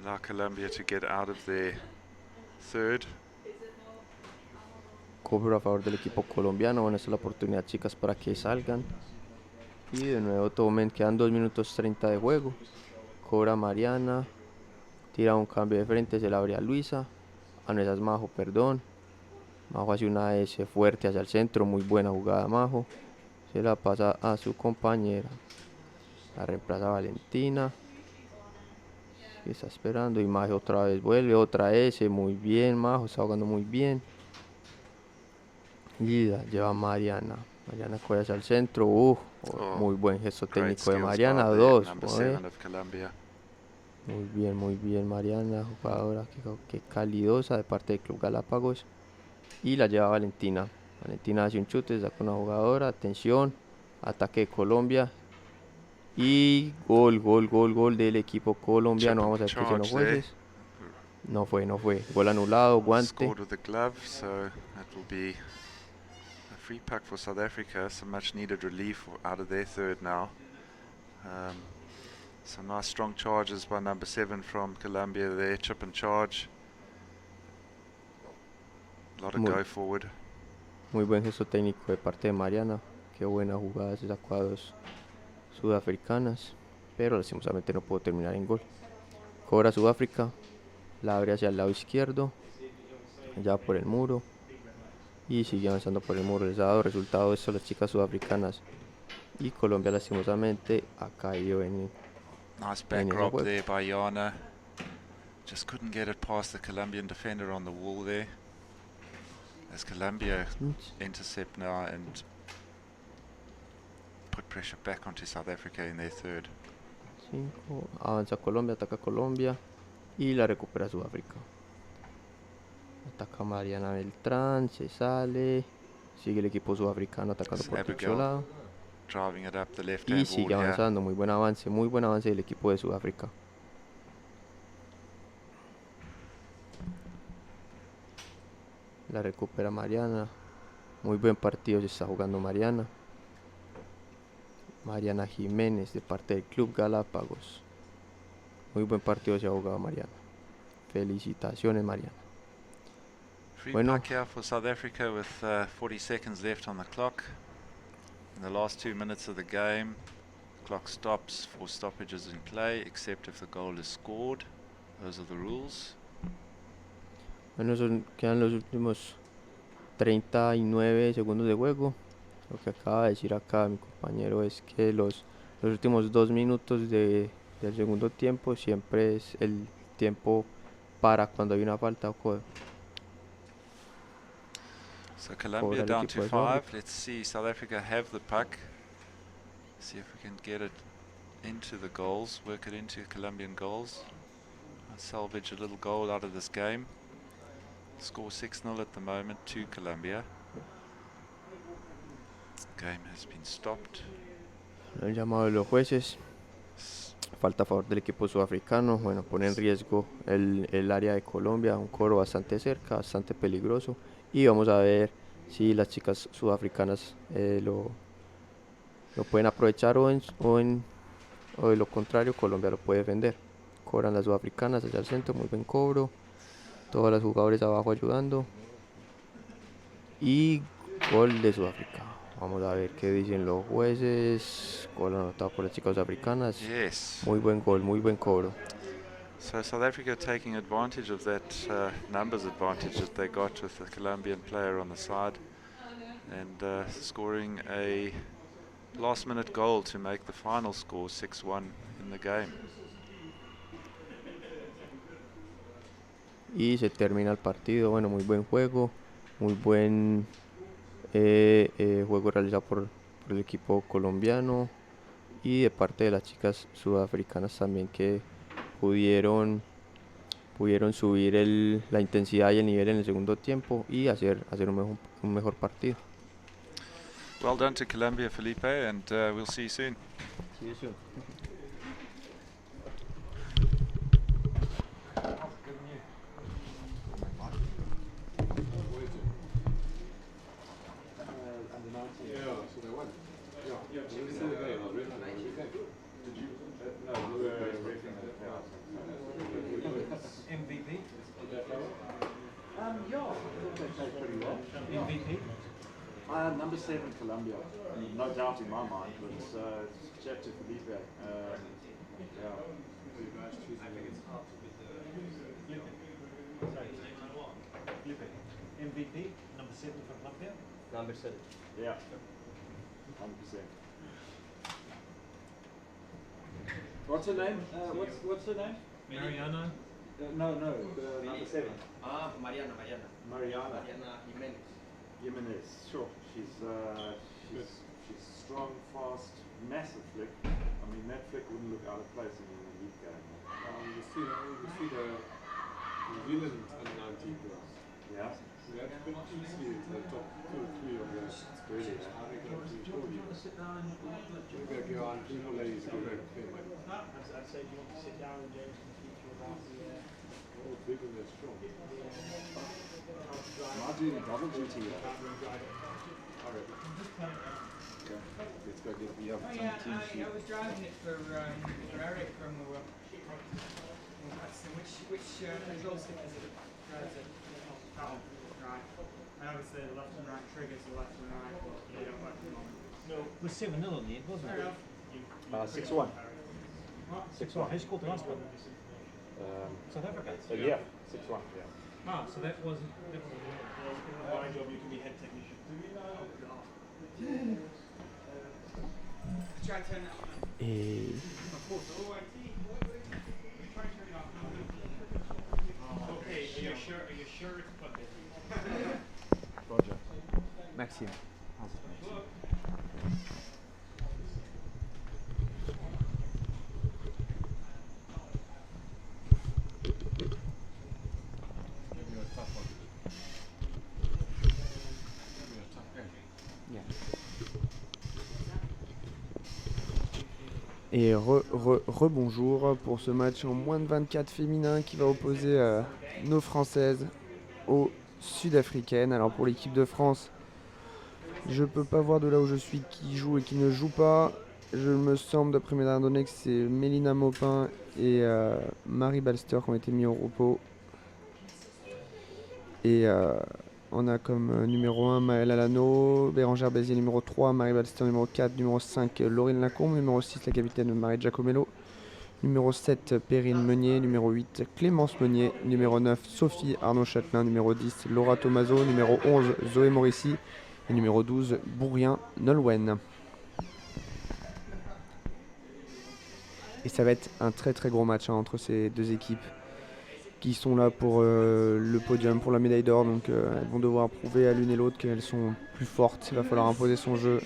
Allow Colombia to get out of their third. Cobro a favor del equipo colombiano. Bueno, esta es la oportunidad, chicas, para que salgan. Y de nuevo tomen, quedan 2 minutos 30 de juego. Cobra Mariana. Tira un cambio de frente, se la abre a Luisa. No, esa es Majo, perdón. Majo hace una S fuerte hacia el centro. Muy buena jugada, Majo. Se la pasa a su compañera. La reemplaza Valentina. Está esperando y Majo otra vez vuelve. Otra S. Muy bien, Majo. Está jugando muy bien. Y la lleva Mariana. Mariana coge hacia el centro. Muy buen gesto técnico de Mariana. 2. Muy bien, Mariana, jugadora que calidosa de parte del Club Galápagos. Y la lleva Valentina. Valentina hace un chute, saca una jugadora. Atención, ataque de Colombia. Y gol del equipo colombiano. Vamos a ver qué dicen los jueces. No fue. Gol anulado, guante. Free puck for South Africa, some much needed relief out of their third now. Some nice strong charges by number 7 from Colombia there, chip and charge. A lot of go forward. Muy buen gesto técnico de parte de Mariana. Qué buena jugada, se sacó a 2 sudafricanas, pero lastimosamente no pudo terminar en gol. Cobra Sudáfrica, la abre hacia el lado izquierdo, allá por el muro. Y sigue avanzando por el muro. Les ha dado resultado esto a las chicas sudafricanas. Y Colombia lastimosamente ha caído en nice back rob there by Yana. Just couldn't get it past the Colombian defender on the wall there. As Colombia intercept now and put pressure back onto South Africa in their third. 5. Avanza Colombia, ataca Colombia y la recupera Sudáfrica. Ataca Mariana Beltrán, se sale. Sigue el equipo sudafricano atacando por el otro lado. Y sigue avanzando, muy buen avance del equipo de Sudáfrica. La recupera Mariana. Muy buen partido se está jugando Mariana. Mariana Jiménez de parte del Club Galápagos. Muy buen partido se ha jugado Mariana. Felicitaciones, Mariana. Free puck here for South Africa with 40 seconds left on the clock. In the last 2 minutes of the game, clock stops for stoppages in play, except if the goal is scored. Those are the rules. Bueno, quedan los últimos 39 segundos de juego. Lo que acaba de decir acá mi compañero es que los últimos 2 minutos del segundo tiempo siempre es el tiempo para cuando hay una falta o codo. So Colombia down to 5. Let's see, South Africa have the puck. See if we can get it into the goals, work it into Colombian goals. And salvage a little goal out of this game. Score 6-0 at the moment to Colombia. Game has been stopped. El llamado de los jueces. Falta a favor del equipo sudafricano. Bueno, pone en riesgo el área de Colombia. Un coro bastante cerca, bastante peligroso. Y vamos a ver si las chicas sudafricanas lo pueden aprovechar o de lo contrario Colombia lo puede defender. Cobran las sudafricanas hacia el centro, muy buen cobro. Todos los jugadores abajo ayudando. Y gol de Sudáfrica. Vamos a ver qué dicen los jueces. Gol anotado por las chicas sudafricanas. Yes. Muy buen gol, muy buen cobro. So South Africa taking advantage of that numbers advantage that they got with the Colombian player on the side, and scoring a last-minute goal to make the final score 6-1 in the game. y se termina el partido. Bueno, muy buen juego, muy buen juego realizado por el equipo colombiano y de parte de las chicas sudafricanas también que pudieron, pudieron subir la intensidad y el nivel en el segundo tiempo y hacer un mejor partido. Well done to Colombia, Felipe, and we'll see you soon. Sí, eso. MVP? Yeah, I thought they played pretty well. MVP? Number 7, Colombia. No doubt in my mind, but chat to Felipe. Yeah. MVP, number 7 for Colombia. Number 7. Yeah. 100%. What's her name? What's her name? Mariana. No, number 7. Mariana. Mariana Jimenez. Jimenez. Sure. She's strong, fast, massive flick. I mean, that flick wouldn't look out of place in a league game. You see the New Zealand under-19 girls. Yeah. That's been easily the top 2 or 3 of the really. I think that's told you. We're going to go on people ladies to go very clear. I'd say, do you want to sit down and James can teach you about the All big and they're strong. Might do the double duty. Okay. Let's go get the other team sheet. I was driving it for Eric from the work. Which control stick is it? Drives it. Oh, right. And obviously the left and right triggers the left and right, but they don't work at the moment. No, it was 7-0 on the end, wasn't Fair it? enough. 6-1. What? 6-1. Who scored the last one? South Africa. Yeah, 6-1. Yeah. Ah, so that wasn't my job, you can be head technician. Try and turn that on. Et Okay, are you sure it's plugged in? Roger. Maxime. Give you a tough one. Give you a tough game. Et rebonjour pour ce match en moins de 24 féminin qui va opposer nos Françaises aux Sud-Africaines. Alors pour l'équipe de France, je peux pas voir de là où je suis qui joue et qui ne joue pas. Je me semble d'après mes dernières données que c'est Mélina Maupin et Marie Balster qui ont été mis au repos. Et on a comme numéro 1 Maëlle Alano, Bérangère Bézier numéro 3, Marie Balster numéro 4, numéro 5 Laurine Lacombe, numéro 6 la capitaine Marie Giacomello, numéro 7 Perrine Meunier, numéro 8 Clémence Meunier, numéro 9 Sophie Arnaud Châtelain, numéro 10 Laura Tomaso, numéro 11 Zoé Morissi et numéro 12 Bourrien Nolwenn. Et ça va être un très très gros match entre ces deux équipes qui sont là pour le podium, pour la médaille d'or. Donc elles vont devoir prouver à l'une et l'autre qu'elles sont plus fortes. Il va falloir imposer son jeu.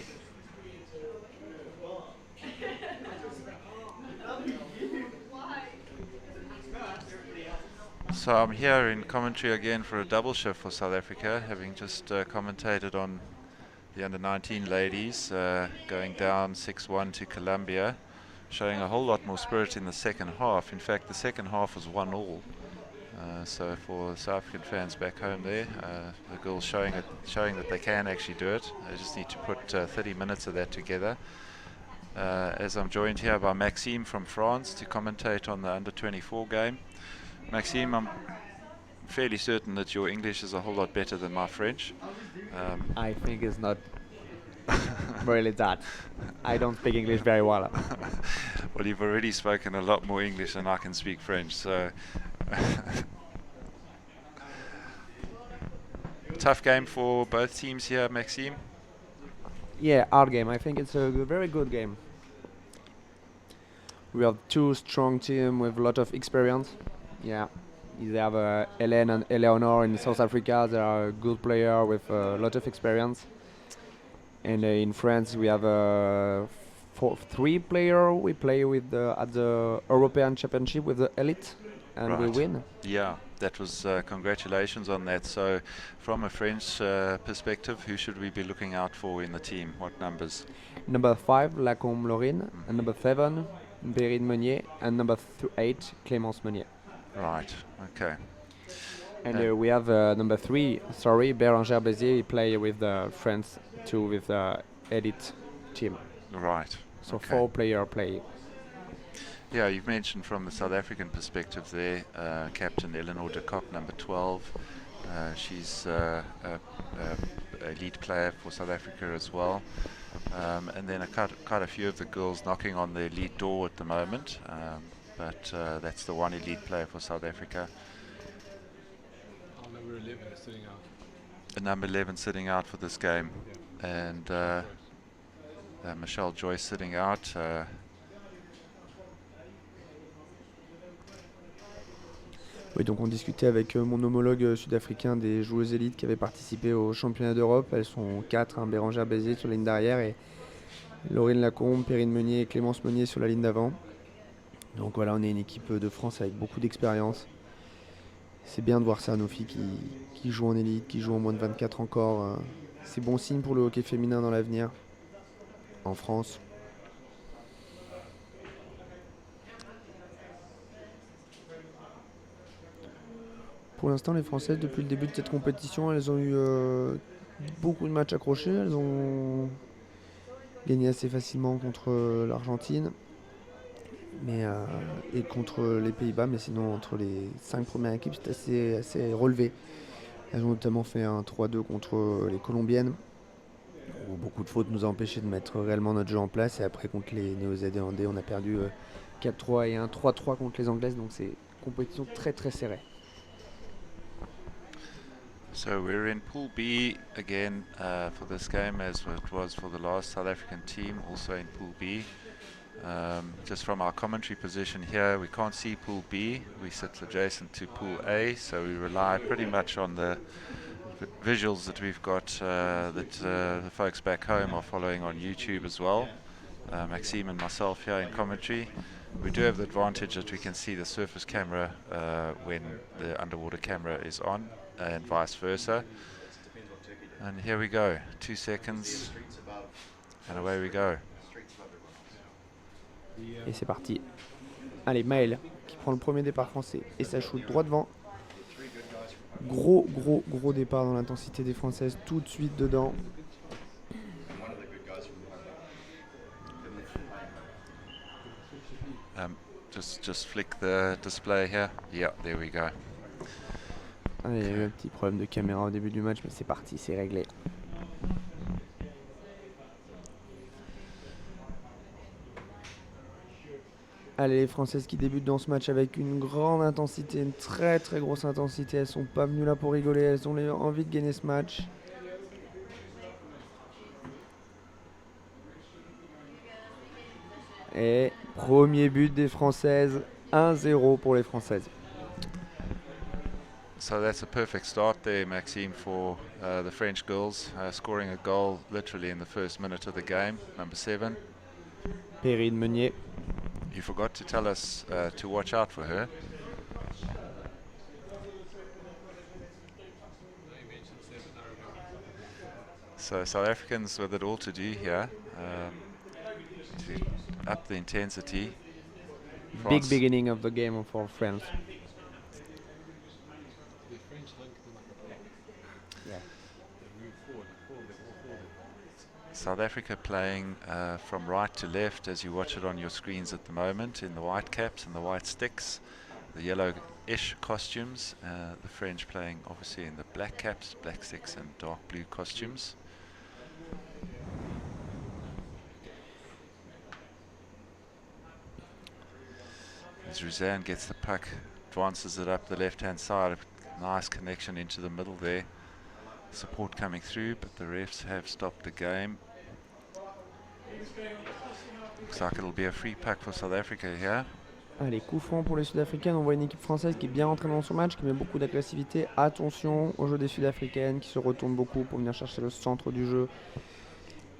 So I'm here in commentary again for a double shift for South Africa, having just commentated on the under-19 ladies going down 6-1 to Colombia, showing a whole lot more spirit in the second half. In fact, the second half was 1-1. So for South African fans back home there, the girls showing that they can actually do it. They just need to put 30 minutes of that together. As I'm joined here by Maxime from France to commentate on the under-24 game. Maxime, I'm fairly certain that your English is a whole lot better than my French. I think it's not really that. I don't speak English very well. Well, you've already spoken a lot more English than I can speak French, so tough game for both teams here, Maxime. Yeah, hard game. I think it's a very good game. We have two strong teams with a lot of experience. Yeah, They have Helen and Eleanor in South Africa. They are a good player with a lot of experience. And in France, we have three players we play with at the European Championship with the elite, and we Right. win. Yeah, that was congratulations on that. So, from a French perspective, who should we be looking out for in the team? What numbers? Number 5, Lacombe Laurine, and number 7, Perrine Meunier, and number 8, Clémence Meunier. Right. Okay. And we have number 3, Bérangère Bézier. He play with France too with the elite team. Right. So okay. 4 players play. Yeah, you've mentioned from the South African perspective there, Captain Eleanor de Kock, number 12. She's a lead player for South Africa as well. And then quite a few of the girls knocking on the elite door at the moment. But that's the one elite player for South Africa. Number 11 is sitting out. Number 11 sitting out for this game. Yeah. And Michelle Joyce sitting out. Oui, donc on discutait avec mon homologue sud-africain des joueuses élites qui avaient participé au championnat d'Europe. Elles sont 4, Bérangère Bézier sur la ligne d'arrière et Laurine Lacombe, Perrine Meunier et Clémence Meunier sur la ligne d'avant. Donc voilà, on est une équipe de France avec beaucoup d'expérience. C'est bien de voir ça, nos filles qui jouent en élite, qui jouent en moins de 24 encore. C'est bon signe pour le hockey féminin dans l'avenir en France. Pour l'instant, les Françaises, depuis le début de cette compétition, elles ont eu beaucoup de matchs accrochés. Elles ont gagné assez facilement contre l'Argentine et contre les Pays-Bas. Mais sinon, entre les 5 premières équipes, c'est assez relevé. Elles ont notamment fait un 3-2 contre les Colombiennes, où beaucoup de fautes nous ont empêché de mettre réellement notre jeu en place. Et après, contre les Néo-Zélandais, on a perdu 4-3 et un 3-3 contre les Anglaises. Donc c'est une compétition très très serrée. So we're in Pool B again for this game, as it was for the last South African team, also in Pool B. Just from our commentary position here, we can't see Pool B. We sit adjacent to Pool A, so we rely pretty much on the visuals that we've got that the folks back home are following on YouTube as well. Maxime and myself here in commentary. We do have the advantage that we can see the surface camera when the underwater camera is on, and vice versa. And here we go, 2 seconds, and away we go. Et c'est parti. Allez, Maël qui prend le premier départ français et ça shoot droit devant. Gros départ dans l'intensité des Françaises, tout de suite dedans. Just flick the display here. Yeah, there we go. Il y a eu un petit problème de caméra au début du match, mais c'est parti, c'est réglé. Allez, les Françaises qui débutent dans ce match avec une grande intensité, une très très grosse intensité. Elles sont pas venues là pour rigoler, elles ont envie de gagner ce match. Et premier but des Françaises, 1-0 pour les Françaises. So that's a perfect start there, Maxime, for the French girls, scoring a goal literally in the first minute of the game, number 7. Perrine Meunier. You forgot to tell us to watch out for her. So South Africans with it all to do here, to up the intensity. Big beginning of the game for France. South Africa playing from right to left as you watch it on your screens at the moment, in the white caps and the white sticks, the yellow-ish costumes. The French playing obviously in the black caps, black sticks and dark blue costumes. As Rouzanne gets the puck, advances it up the left-hand side, nice connection into the middle there. Support coming through, but the refs have stopped the game. Looks like it'll be a free puck for South Africa here. Allez, coup franc pour les Sud-Africaines. On voit une équipe française qui est bien rentrée dans son match, qui met beaucoup d'agressivité. Attention au jeu des Sud-Africaines qui se retournent beaucoup pour venir chercher le centre du jeu.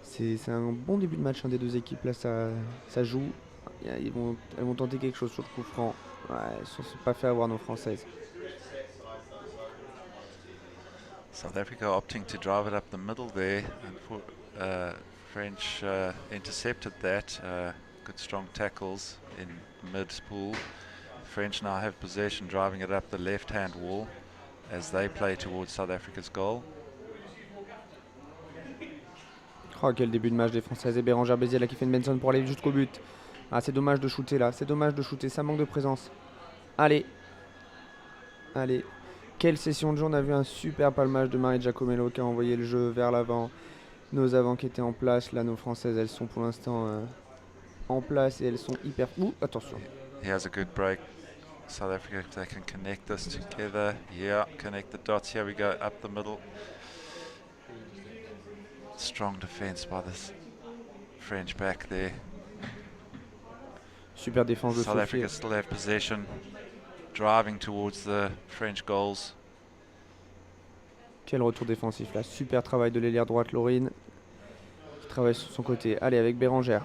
C'est un bon début de match des deux équipes. Là, ça joue. Elles vont tenter quelque chose sur le coup franc. Ouais, elles ne se sont pas fait avoir nos Françaises. South Africa opting to drive it up the middle there, and French intercepted that. Good strong tackles in mid-pool. French now have possession, driving it up the left-hand wall as they play towards South Africa's goal. Oh, quel début de match des Françaises. Et Bérangère Bézier là qui fait une Benson pour aller jusqu'au but. Ah, c'est dommage de shooter là, c'est dommage de shooter, ça manque de présence. Allez. Allez. Quelle session de jeu, on a vu un super palmage de Marie Giacomello qui a envoyé le jeu vers l'avant. Nos avants qui étaient en place, là nos Françaises elles sont pour l'instant en place et elles sont hyper... Ouh, attention. He has a good break. South Africa, if they can connect this together. Yeah, connect the dots. Here we go, up the middle. Strong defense by this French back there. Super défense de South Sophie. Africa still have possession, driving towards the French goals. Quel retour défensif là, super travail de l'ailière droite Laurine qui travaille sur son côté. Allez, avec Bérangère.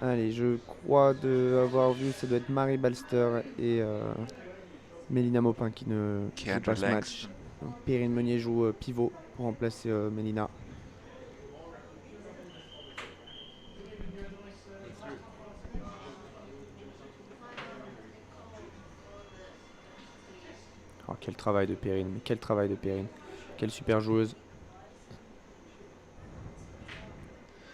Allez, je crois avoir vu, ça doit être Marie Balster et Mélina Maupin qui ne joue pas ce match. Perrine Meunier joue pivot pour remplacer Mélina. Oh, quel travail de Perrine, quel travail de Perrine. Quelle super joueuse.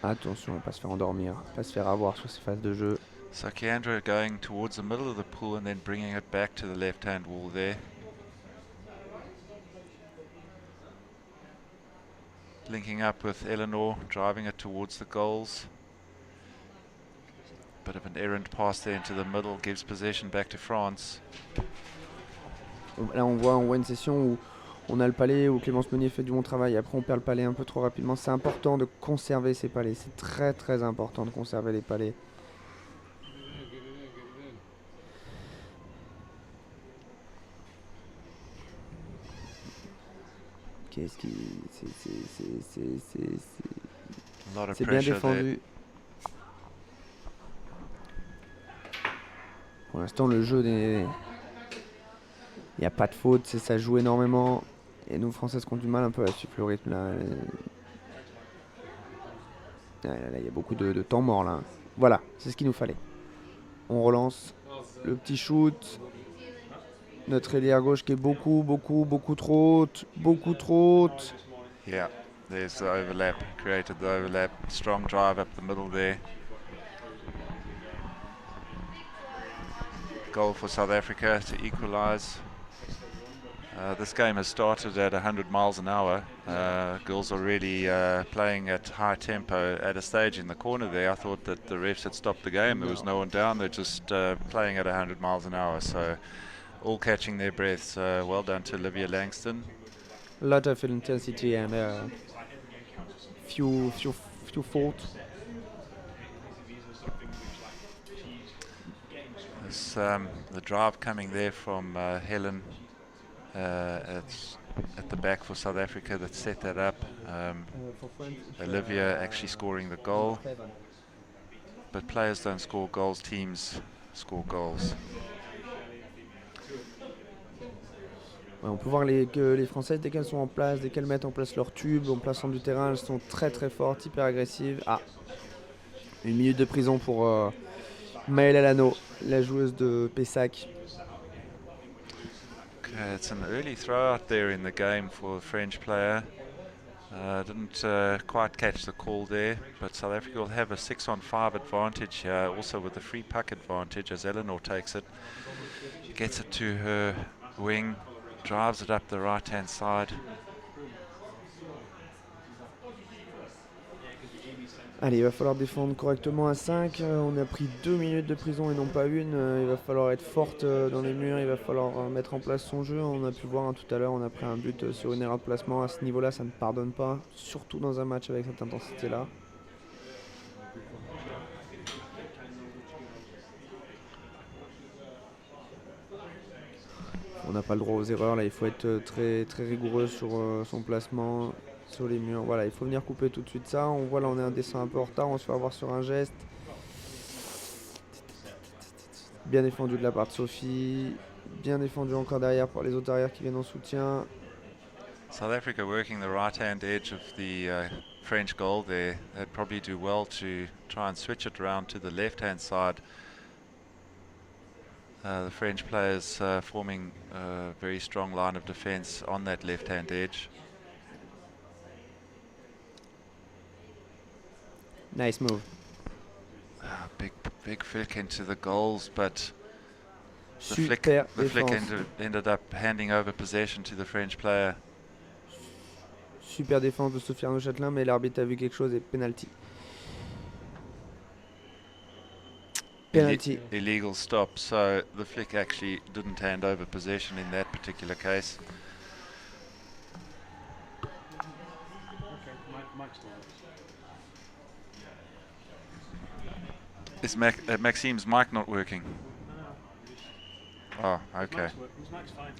Attention, pas se faire endormir, pas se faire avoir sur ces phases de jeu. So Keandra going towards the middle of the pool and then bringing it back to the left-hand wall there. Linking up with Eleanor, driving it towards the goals. Bit of an errant pass there into the middle, gives possession back to France. Là on voit une session où on a le palais, où Clémence Meunier fait du bon travail. Après on perd le palais un peu trop rapidement. C'est important de conserver ces palais. C'est très très important de conserver les palais. Qu'est-ce qui... C'est bien défendu. Pour l'instant le jeu n'est... Il n'y a pas de faute, ça joue énormément. Et nous, Françaises, qui ont du mal un peu à suivre le rythme là. Il y a beaucoup de temps mort là. Voilà, c'est ce qu'il nous fallait. On relance le petit shoot. Notre ailière gauche qui est beaucoup trop haute. Beaucoup trop haute. Yeah, there's the overlap, created the overlap. Strong drive up the middle there. Goal for South Africa to equalise. This game has started at 100 miles an hour. Girls are really playing at high tempo. At a stage in the corner there, I thought that the refs had stopped the game. There was no one down. They're just playing at 100 miles an hour. So all catching their breaths. Well done to Olivia Langston. A lot of intensity and few faults. There's the drive coming there from Helen at the back for South Africa that set that up. Olivia actually scoring the goal. But players don't score goals, teams score goals. Ouais, on peut voir que les Françaises, dès qu'elles sont en place, dès qu'elles mettent en place leur tube, en plaçant du terrain, elles sont très très fortes, hyper agressives. Ah, une minute de prison pour Maëlle Alano, la joueuse de Pessac. Okay, it's an early throw out there in the game for a French player. Didn't quite catch the call there, but South Africa will have a 6-on-5 advantage here, also with the free puck advantage as Eleanor takes it, gets it to her wing, drives it up the right hand side. Allez, il va falloir défendre correctement à 5. On a pris 2 minutes de prison et non pas une. Il va falloir être forte dans les murs, il va falloir mettre en place son jeu. On a pu voir tout à l'heure, on a pris un but sur une erreur de placement. À ce niveau-là, ça ne pardonne pas, surtout dans un match avec cette intensité-là. On n'a pas le droit aux erreurs, là il faut être très, très rigoureux sur son placement, sur les murs. Voilà, il faut venir couper tout de suite ça. On voit là on est un dessin un peu en retard, on se fait avoir sur un geste. Bien défendu de la part de Sophie, bien défendu encore derrière par les autres arrières qui viennent en soutien. South Africa working the right-hand edge of the French goal there. They'd probably do well to try and switch it around to the left-hand side. The French players forming a very strong line of defence on that left-hand edge. Nice move. Big flick into the goals, but the Super flick défense. ended up handing over possession to the French player. Super défense de Sophie Arnaud-Châtelain, mais l'arbitre a vu quelque chose et penalty. Penalty. Illegal stop, so the flick actually didn't hand over possession in that particular case. Okay, Mike's still out. Is Maxime's mic not working? No. Oh, okay. Mike's fine.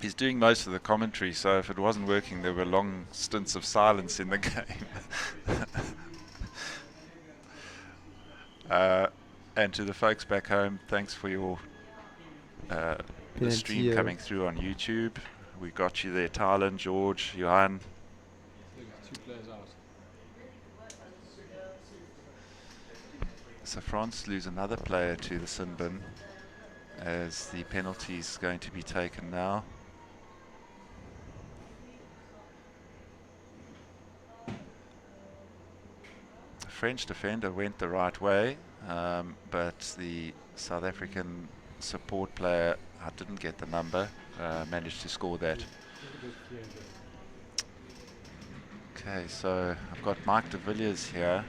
He's doing most of the commentary, so if it wasn't working, there were long stints of silence in the game. And to the folks back home, thanks for your the stream coming through on YouTube. We got you there, Thailand, George, Johan. Two players out. So France lose another player to the sin bin as the penalty is going to be taken now. The French defender went the right way, but the South African support player didn't get the number, managed to score that. Okay, so I've got Mike de Villiers here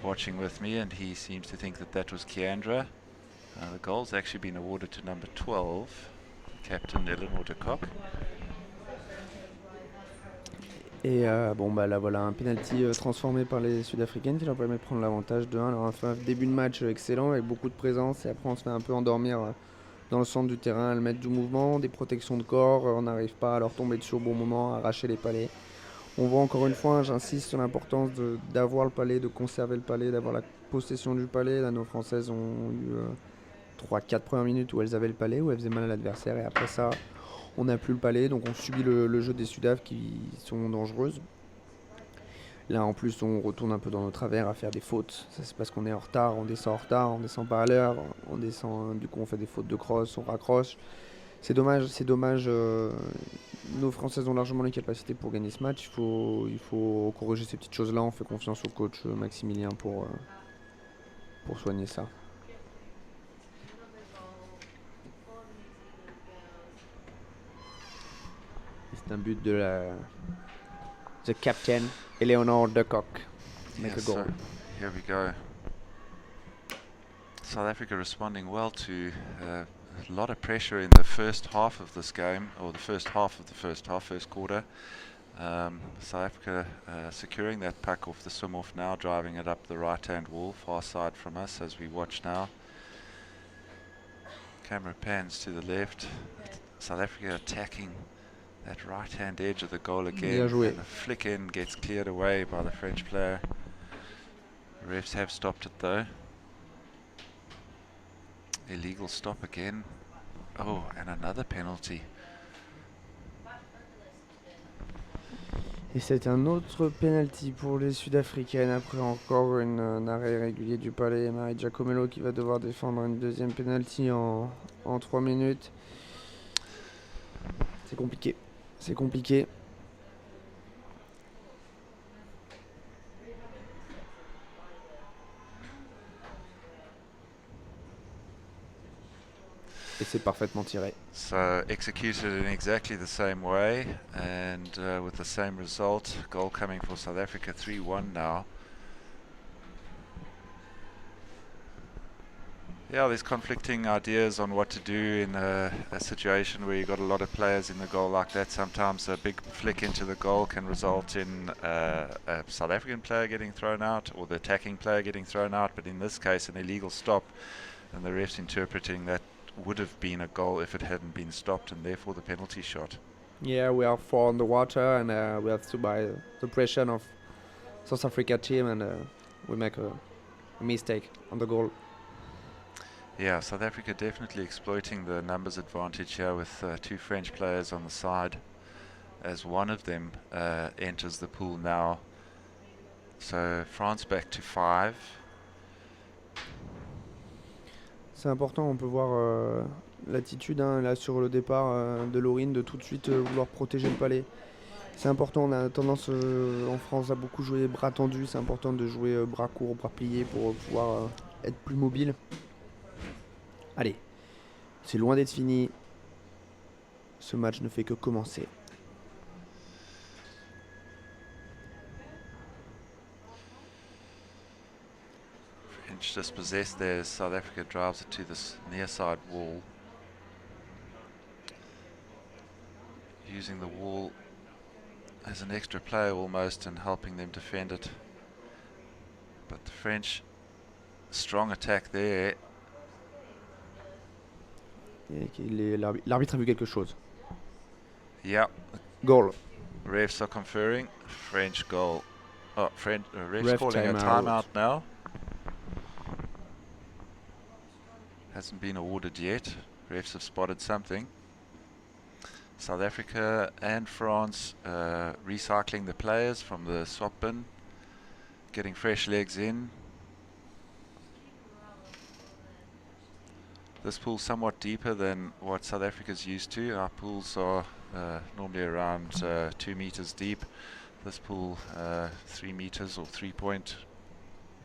watching with me, and he seems to think that that was Keandra. The goal's actually been awarded to number 12, Captain Eleanor de Kock. Et bon bah là voilà un penalty transformé par les Sud-Africaines qui leur permet de prendre l'avantage de 1. Alors on fait un début de match excellent avec beaucoup de présence et après on se fait un peu endormir dans le centre du terrain, à le mettre du mouvement, des protections de corps, on n'arrive pas à leur tomber dessus au bon moment, à arracher les palets. On voit encore une fois, j'insiste sur l'importance d'avoir le palais, de conserver le palais, d'avoir la possession du palais. Là nos Françaises ont eu 3-4 premières minutes où elles avaient le palais, où elles faisaient mal à l'adversaire et après ça on n'a plus le palais, donc on subit le jeu des Sudaf qui sont dangereuses. Là en plus on retourne un peu dans nos travers à faire des fautes. Ça c'est parce qu'on est en retard, on descend pas à l'heure, on descend, du coup on fait des fautes de cross, on raccroche. C'est dommage. Nos Françaises ont largement les capacités pour gagner ce match. Il faut corriger ces petites choses-là. On fait confiance au coach Maximilien pour soigner ça. C'est un but de la the captain Eleanor de Kock. Make a goal. So here we go. South Africa responding well to a lot of pressure in the first half of this game, or the first half of the first quarter. South Africa securing that puck off the swim-off now, driving it up the right-hand wall, far side from us as we watch now. Camera pans to the left. South Africa attacking that right-hand edge of the goal again. And the flick in gets cleared away by the French player. The refs have stopped it though. Illegal stop again. Oh, and another penalty. Et c'est un autre penalty pour les Sud-Africaines. Après encore un arrêt irrégulier du palais. Marie Giacomello qui va devoir défendre une deuxième penalty en 3 minutes. C'est compliqué. C'est compliqué. Et c'est parfaitement tiré. So executed in exactly the same way and with the same result. Goal coming for South Africa, 3-1 now. Yeah, there's conflicting ideas on what to do in a situation where you've got a lot of players in the goal like that. Sometimes a big flick into the goal can result in a South African player getting thrown out or the attacking player getting thrown out, but in this case an illegal stop, and the refs interpreting that would have been a goal if it hadn't been stopped, and therefore the penalty shot. Yeah, we are 4 on the water, and we have to buy the pressure of South Africa team, and we make a mistake on the goal. Yeah, South Africa definitely exploiting the numbers advantage here with 2 French players on the side, as one of them enters the pool now. So France back to 5. C'est important, on peut voir l'attitude là sur le départ de Laurine de tout de suite vouloir protéger le palais. C'est important, on a tendance en France à beaucoup jouer bras tendus, c'est important de jouer bras courts, bras pliés pour pouvoir être plus mobile. Allez, c'est loin d'être fini, ce match ne fait que commencer. French dispossessed there as South Africa drives it to this near side wall. Using the wall as an extra player almost and helping them defend it. But the French, strong attack there. L'arbitre a vu quelque chose. Yeah. Goal. Refs are conferring. French goal. Oh, refs Ref calling a timeout. timeout now. Hasn't been awarded yet. Refs have spotted something. South Africa and France recycling the players from the swap bin, getting fresh legs in. This pool's somewhat deeper than what South Africa's used to. Our pools are normally around 2 meters deep. This pool 3 meters or 3 point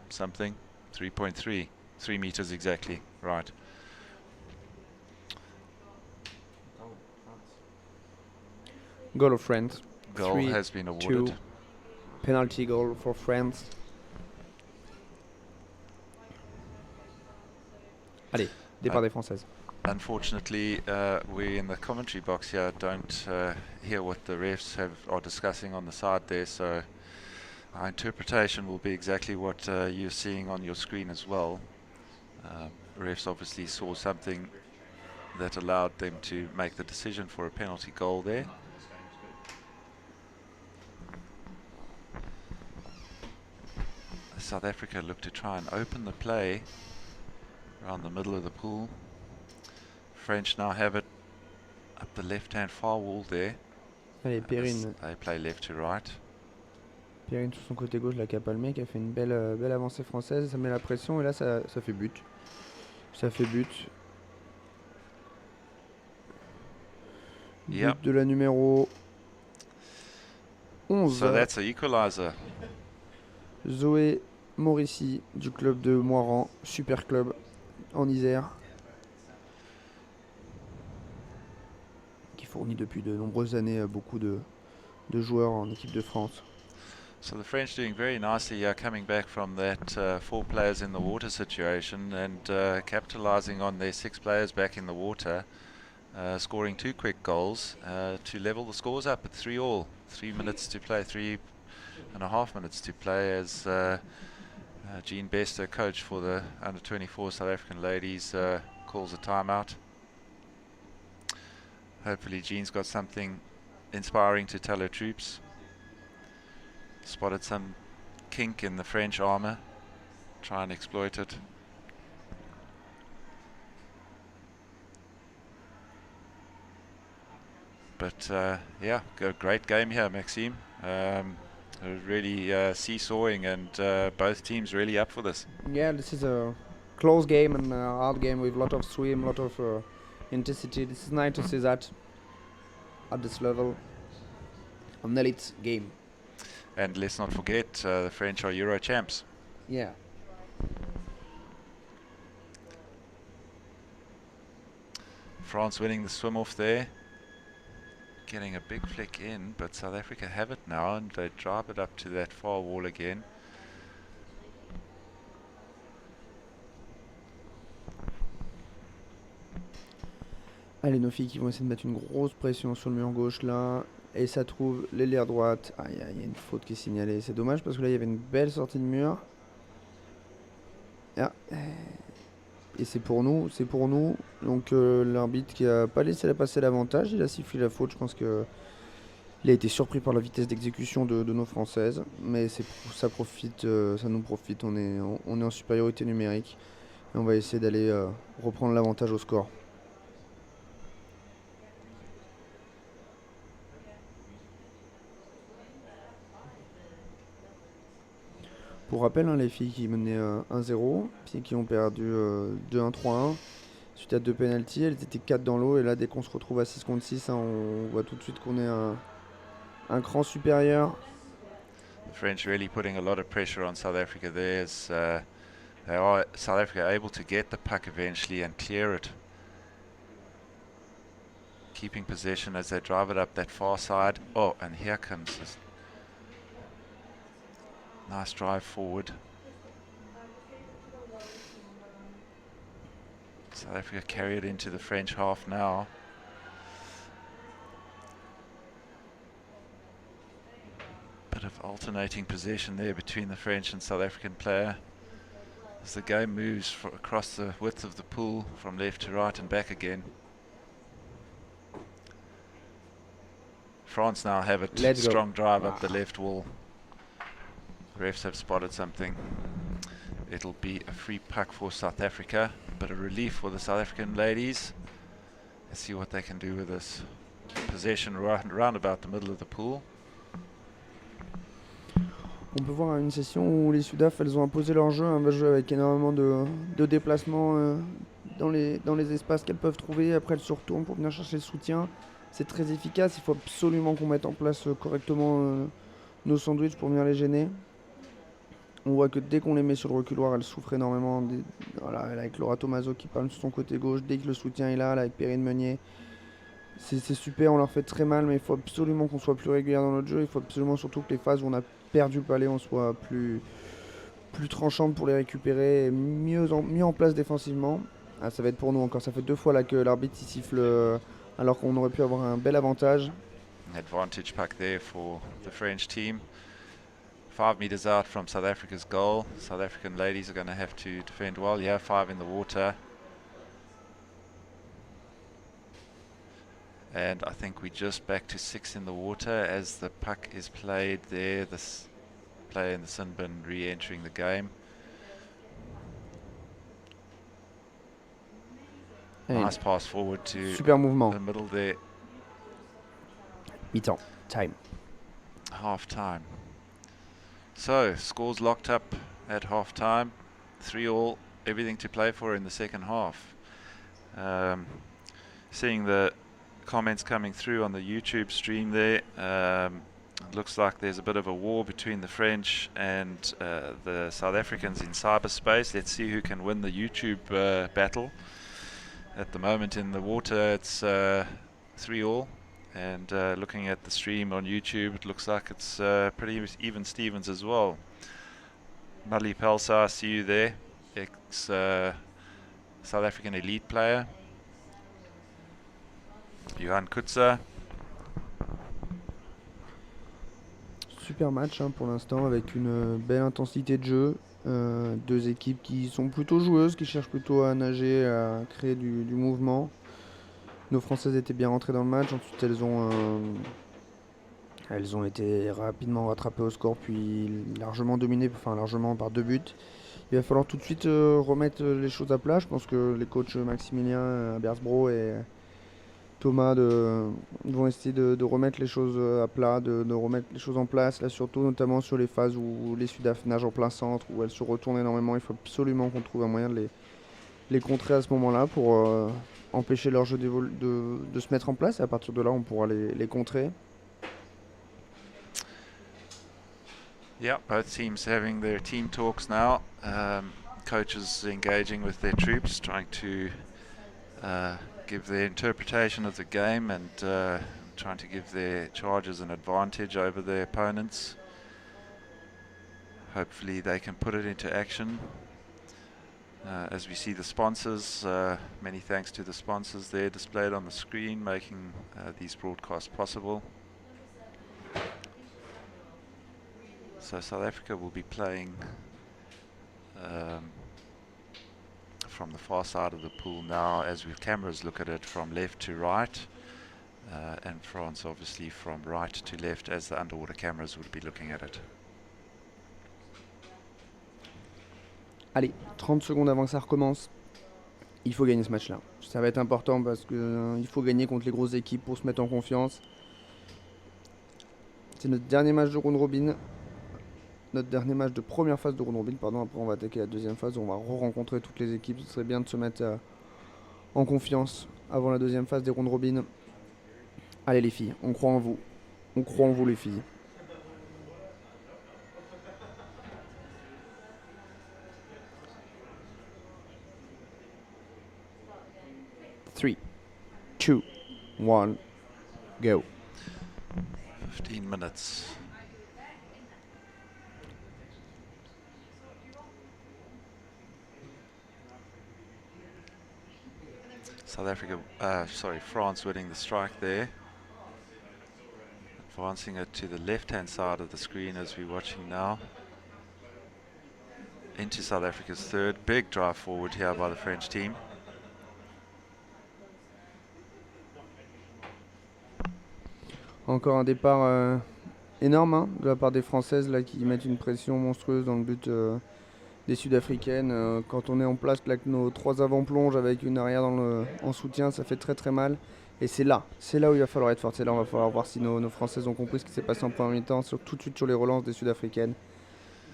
something, 3.3, 3 meters exactly, right. Goal of France. Goal 3, has been awarded. 2, penalty goal for France. Allez, départ des Françaises. Unfortunately, we in the commentary box here don't hear what the refs are discussing on the side there, so our interpretation will be exactly what you're seeing on your screen as well. Refs obviously saw something that allowed them to make the decision for a penalty goal there. South Africa look to try and open the play around the middle of the pool. French now have it up the left-hand far wall there. Allez, Perrine. They play left to right. Perrine sur son côté gauche, la Capalmé qui a fait une belle avancée française, ça met la pression et là ça fait but. Ça fait but. Yep. But de la numéro 11. So that's an equalizer. Zoé Maurici du club de Moiran, super club en Isère, qui fournit depuis de nombreuses années beaucoup de joueurs en équipe de France. So the French doing very nicely coming back from that 4 players in the water situation and capitalizing on their 6 players back in the water, scoring 2 quick goals to level the scores up at 3-all. 3 minutes to play, 3.5 minutes to play as Jean Bester, coach for the under-24 South African ladies, calls a timeout. Hopefully Jean's got something inspiring to tell her troops. Spotted some kink in the French armour. Try and exploit it. But yeah, great game here, Maxime. Really seesawing and both teams really up for this. Yeah, this is a close game and a hard game with a lot of swim, a lot of intensity. This is nice to see that at this level. An elite game. And let's not forget, the French are Euro champs. Yeah. France winning the swim off there. Getting a big flick in, but South Africa have it now and they drive it up to that far wall again. Allez, nos filles qui vont essayer de mettre une grosse pression sur le mur gauche là. Et ça trouve l'ailière droite. Ah, il y a une faute qui est signalée. C'est dommage parce que là, il y avait une belle sortie de mur. Ah. Et c'est pour nous. Donc l'arbitre qui a pas laissé passer l'avantage, il a sifflé la faute. Je pense que il a été surpris par la vitesse d'exécution de nos Françaises, mais ça profite, ça nous profite. On est en supériorité numérique et on va essayer d'aller reprendre l'avantage au score. Pour rappel, hein, les filles qui menaient 1-0, puis qui ont perdu 2-1, 3-1, suite à 2 pénaltys, elles étaient 4 dans l'eau, et là dès qu'on se retrouve à 6 contre 6, hein, on voit tout de suite qu'on est un cran supérieur. The French really putting a lot of pressure on South Africa there as South Africa able to get the puck eventually and clear it. Keeping possession as they drive it up that far side. Oh, and here comes this nice drive forward. South Africa carry it into the French half now. Bit of alternating possession there between the French and South African player as the game moves across the width of the pool from left to right and back again. France now have it. Let's go. Strong drive up the left wall. Refs have spotted something. It'll be a free puck for South Africa, but a relief for the South African ladies. Let's see what they can do with this possession round about the middle of the pool. On peut voir une session où les Sudaf, elles ont imposé leur jeu, un jeu avec énormément de déplacements dans les espaces qu'elles peuvent trouver. Après, elles se retournent pour venir chercher le soutien. C'est très efficace, il faut absolument qu'on mette en place correctement nos sandwichs pour venir les gêner. On voit que dès qu'on les met sur le reculoir, elles souffrent énormément. Voilà, avec Laura Tomaso qui parle sur son côté gauche, dès que le soutien est là avec Perrine Meunier. C'est super, on leur fait très mal, mais il faut absolument qu'on soit plus régulière dans notre jeu. Il faut absolument surtout que les phases où on a perdu le palais, on soit plus tranchante pour les récupérer et mieux en place défensivement. Ah, ça va être pour nous encore, ça fait 2 fois là que l'arbitre siffle alors qu'on aurait pu avoir un bel avantage. Advantage puck there for the French team. 5 meters out from South Africa's goal. South African ladies are going to have to defend well. Yeah, 5 in the water. And I think we're just back to 6 in the water as the puck is played there. This player in the sin bin re-entering the game. Nice pass forward to super mouvement. The middle there. Mi-temps, time. Half time. So, scores locked up at half time. 3-3, everything to play for in the second half. Seeing the comments coming through on the YouTube stream there, it looks like there's a bit of a war between the French and the South Africans in cyberspace. Let's see who can win the YouTube battle. At the moment in the water it's 3-3, and looking at the stream on YouTube it looks like it's pretty even Stevens as well. Mali Pelsa, I see you there, ex-South African elite player. Johan Kutzer. Super match pour l'instant avec une belle intensité de jeu. 2 équipes qui sont plutôt joueuses, qui cherchent plutôt à nager, à créer du mouvement. Nos Françaises étaient bien rentrées dans le match, ensuite elles ont été rapidement rattrapées au score puis largement dominées, enfin largement par 2 buts. Il va falloir tout de suite remettre les choses à plat. Je pense que les coachs Maximilien Bersbro et Thomas vont essayer de remettre les choses à plat, de remettre les choses en place, là surtout notamment sur les phases où les Sudaf nagent en plein centre, où elles se retournent énormément. Il faut absolument qu'on trouve un moyen de les contrer à ce moment-là pour empêcher leur jeu de se mettre en place, et à partir de là on pourra les contrer. Yeah, both teams having their team talks now. Coaches engaging with their troops, trying to give their interpretation of the game and trying to give their charges an advantage over their opponents. Hopefully they can put it into action. As we see the sponsors, many thanks to the sponsors there displayed on the screen, making these broadcasts possible. So South Africa will be playing from the far side of the pool now, as with cameras look at it from left to right, and France obviously from right to left, as the underwater cameras would be looking at it. Allez, 30 secondes avant que ça recommence. Il faut gagner ce match-là. Ça va être important parce que il faut gagner contre les grosses équipes pour se mettre en confiance. C'est notre dernier match de round robin. Notre dernier match de première phase de round robin, pardon. Après, on va attaquer la deuxième phase. On va re-rencontrer toutes les équipes. Ce serait bien de se mettre en confiance avant la deuxième phase des round robin. Allez les filles, on croit en vous. On croit en vous les filles. Three, 2, 1, go. 15 minutes. France winning the strike there. Advancing it to the left-hand side of the screen as we're watching now. Into South Africa's third. Big drive forward here by the French team. Encore un départ énorme hein, de la part des Françaises là, qui mettent une pression monstrueuse dans le but des Sud-Africaines. Quand on est en place avec nos 3 avant-plonges avec une arrière en soutien, ça fait très très mal. Et c'est là où il va falloir être fort. C'est là où il va falloir voir si nos Françaises ont compris ce qui s'est passé en première mi-temps, tout de suite sur les relances des Sud-Africaines.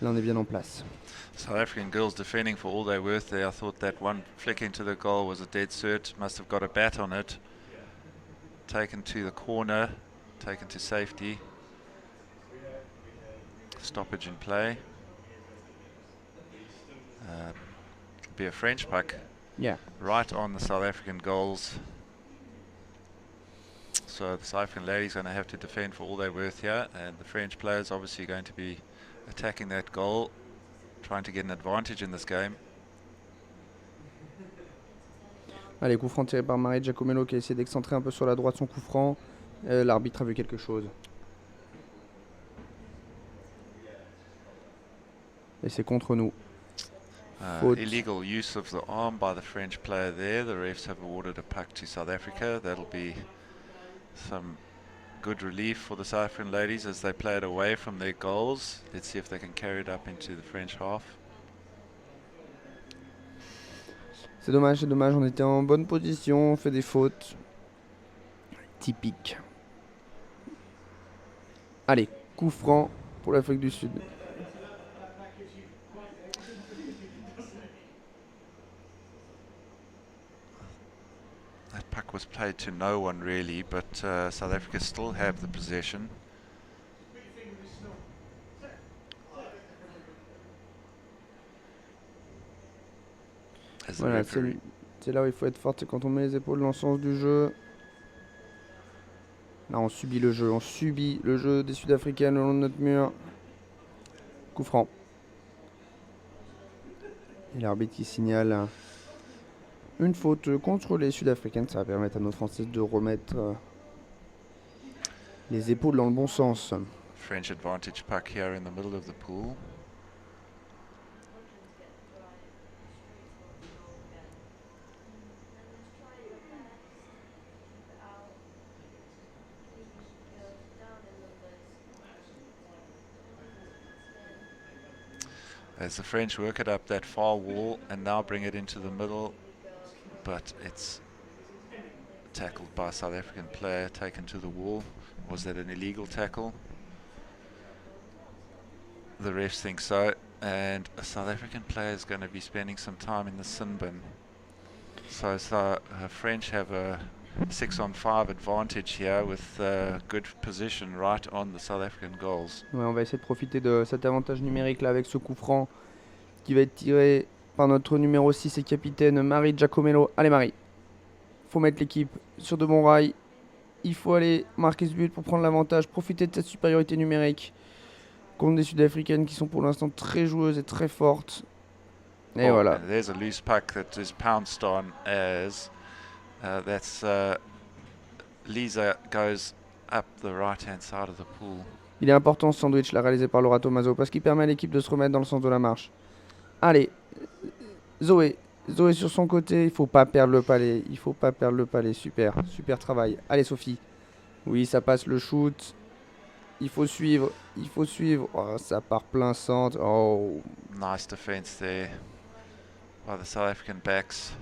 Là on est bien en place. South African girls defending for all they're worth there. I thought that one flick into the goal was a dead cert. Must have got a bat on it. Taken to the corner. Taken to safety. Stoppage in play. Be a French puck. Yeah. Right on the South African goals. So the South African ladies are going to have to defend for all they're worth here, and the French players obviously going to be attacking that goal, trying to get an advantage in this game. Allez, coup franc tiré par Marie Giacomello qui a essayé d'excentrer un peu sur la droite son coup franc. L'arbitre a vu quelque chose. Et c'est contre nous. Illegal use of the arm by the French player there. The refs have awarded a puck to South Africa. That'll be some good relief for the South African ladies as they play it away from their goals. Let's see if they can carry it up into the French half. C'est dommage, on était en bonne position, on fait des fautes. Typique. Allez, coup franc pour l'Afrique du Sud. That puck was played to no one really, but South Africa still have the possession. Voilà, c'est là où il faut être fort, c'est quand on met les épaules dans le sens du jeu. Là on subit le jeu des Sud-Africaines le long de notre mur. Coup franc. Et l'arbitre qui signale une faute contre les Sud-Africaines. Ça va permettre à nos Françaises de remettre les épaules dans le bon sens. French advantage puck here in the middle of the pool. As the French work it up that far wall and now bring it into the middle, but it's tackled by a South African player, taken to the wall. Was that an illegal tackle? The refs think so, and a South African player is going to be spending some time in the sin bin. So French have a 6-on-5 advantage here with good position right on the South African goals. Ouais, on va essayer de profiter de cet avantage numérique là avec ce coup franc qui va être tiré par notre numéro 6 et capitaine Marie Giacomello. Allez Marie, faut mettre l'équipe sur de bons rails. Il faut aller marquer ce but pour prendre l'avantage, profiter de cette supériorité numérique contre des Sud-Africaines qui sont pour l'instant très joueuses et très fortes. Et voilà. There's a loose puck that is pounced on as Lisa goes up the right-hand side of the pool. Il est important ce sandwich là réalisé par Laura Tomaso parce qu'il permet à l'équipe de se remettre dans le sens de la marche. Allez, Zoé, Zoé sur son côté, il faut pas perdre le palais. Il faut pas perdre le palais. Super, super travail. Allez Sophie. Oui, ça passe le shoot. Il faut suivre, il faut suivre. Oh, ça part plein centre. Oh, Nice defense there by the South African backs.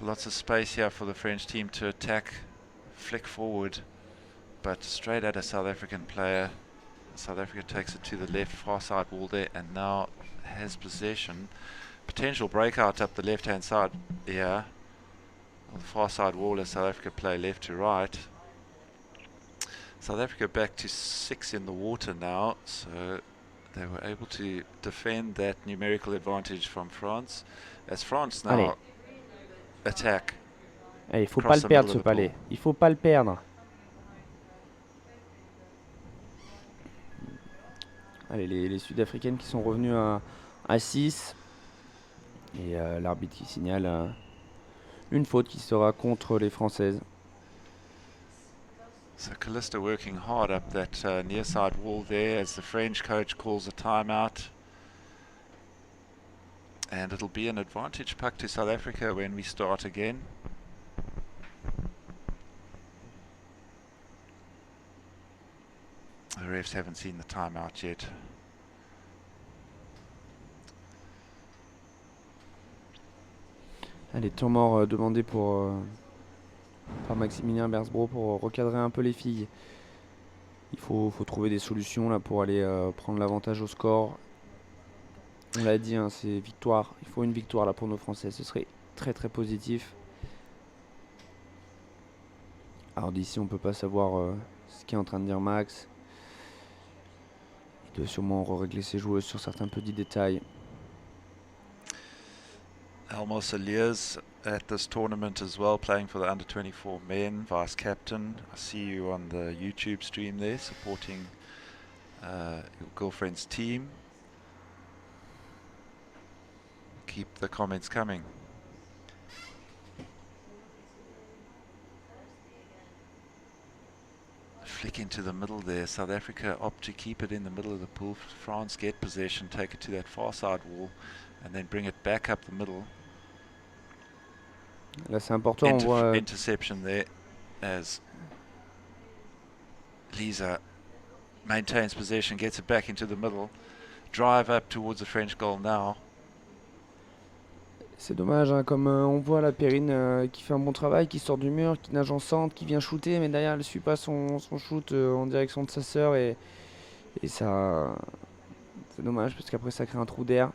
Lots of space here for the French team to attack, flick forward, but straight at a South African player. South Africa takes it to the left far side wall there and now has possession. Potential breakout up the left hand side here. On the far side wall as South Africa play left to right. South Africa back to 6 in the water now, so they were able to defend that numerical advantage from France. As France now Allez. attack. Allez, il faut pas Cross le the perdre middle ce of the palais. pool. Il faut pas le perdre. Allez, les Sud-Africaines qui sont revenues à 6. Et l'arbitre qui signale une faute qui sera contre les Françaises. So Callista working hard up that near side wall there as the French coach calls a timeout. And it'll be an advantage puck to South Africa when we start again. The refs haven't seen the timeout yet. Allez, temps mort demandé par Maximilien Bersbro pour recadrer un peu les filles. Il faut trouver des solutions là pour aller prendre l'avantage au score. On l'a dit, hein, c'est victoire. Il faut une victoire là pour nos Français. Ce serait très très positif. Alors d'ici, on peut pas savoir ce qu'est en train de dire Max. Il doit sûrement régler ses joueuses sur certains petits détails. Elmo Saliers at this tournament as well, playing for the under-24 men, vice captain. I see you on the YouTube stream there, supporting your girlfriend's team. Keep the comments coming. Flick into the middle there. South Africa opt to keep it in the middle of the pool. France get possession, take it to that far side wall, and then bring it back up the middle. Là, c'est important. On voit Interception there as Lisa maintains possession, gets it back into the middle. Drive up towards the French goal now. c'est dommage, hein, comme on voit la Perrine qui fait un bon travail, qui sort du mur, qui nage en centre, qui vient shooter, mais derrière elle ne suit pas son shoot en direction de sa sœur et ça, c'est dommage parce qu'après ça crée un trou d'air.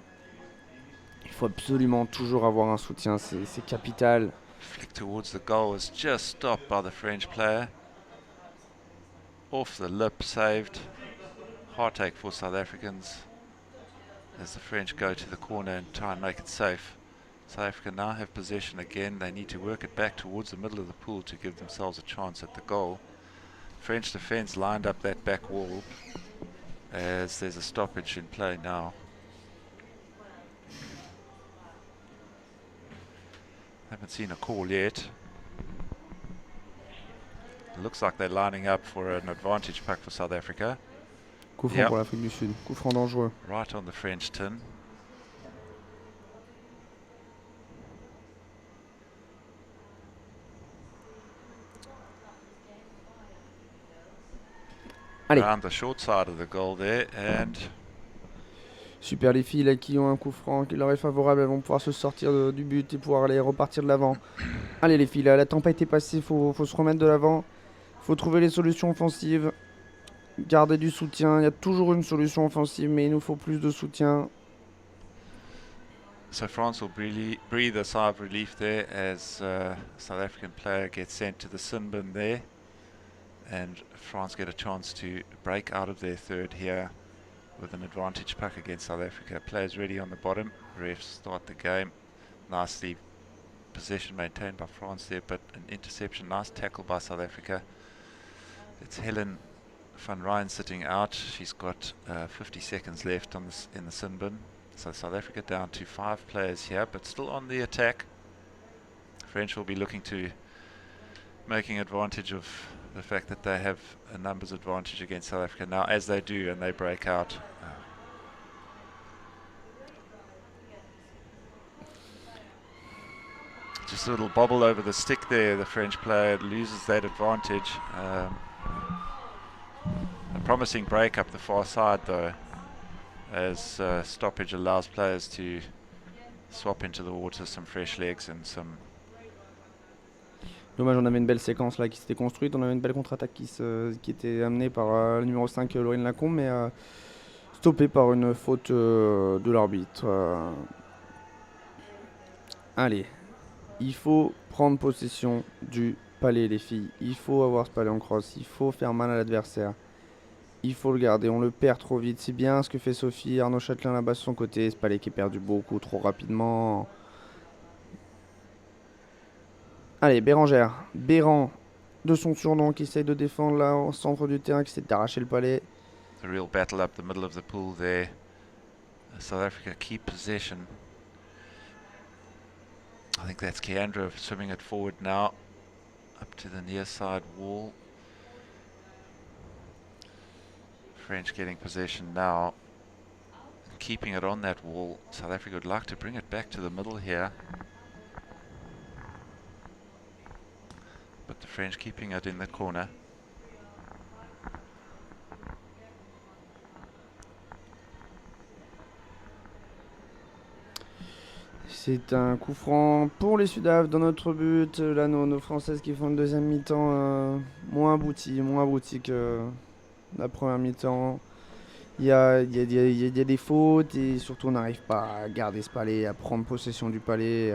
Il faut absolument toujours avoir un soutien, c'est capital. Flick towards the goal was just stopped by the French player. Off the lip, saved. Heartache for South Africans as the French go to the corner and try and make it safe. South Africa now have possession again. They need to work it back towards the middle of the pool to give themselves a chance at the goal. French defence lined up that back wall as there's a stoppage in play now. Haven't seen a call yet. It looks like they're lining up for an advantage puck for South Africa. Coup franc pour l'Afrique du Sud, coup franc dangereux. Right on the French tin. Allez. Around the short side of the goal there, and super, les filles là, qui ont un coup franc qui leur est favorable, elles vont pouvoir se sortir du but et pouvoir aller repartir de l'avant. Allez les filles, là, la tempête est passée, faut se remettre de l'avant. Faut trouver les solutions offensives. Garder du soutien, il y a toujours une solution offensive, mais il nous faut plus de soutien. so France will breathe a sigh of relief there as South African player gets sent to the sin bin there, and France get a chance to break out of their third here with an advantage puck against South Africa. Players ready on the bottom, refs start the game. Nicely possession maintained by France there, but an interception, nice tackle by South Africa. It's Helen van Rijn sitting out. She's got 50 seconds left on this in the sin bin. So South Africa down to 5 players here, but still on the attack. French will be looking to making advantage of the fact that they have a numbers advantage against South Africa now, as they do, and they break out. Just a little bobble over the stick there. The French player loses that advantage. A promising break up the far side though, as stoppage allows players to swap into the water some fresh legs and some. Dommage, on avait une belle séquence là qui s'était construite, on avait une belle contre-attaque qui était amenée par le numéro 5 Laurine Lacombe, mais stoppée par une faute de l'arbitre. Allez, il faut prendre possession du palais les filles, il faut avoir ce palais en crosse, il faut faire mal à l'adversaire. Il faut le garder, on le perd trop vite. C'est bien ce que fait Sophie, Arnaud Châtelain là-bas sur son côté. Ce palais qui est perdu beaucoup trop rapidement. Allez, Bérangère. Béran, de son surnom, qui essaye de défendre là au centre du terrain, qui essaie d'arracher le palais. A real battle up the middle of the pool there. South Africa keep possession. I think that's Keandra swimming it forward now. Up to the near side wall. French getting possession now, keeping it on that wall. South Africa would like to bring it back to the middle here, but the French keeping it in the corner. C'est un coup franc pour les Sudaf dans notre but. Là, nos Françaises qui font une deuxième mi-temps moins aboutie que la première mi-temps. Il y a des fautes et surtout on n'arrive pas à garder ce palais, à prendre possession du palais.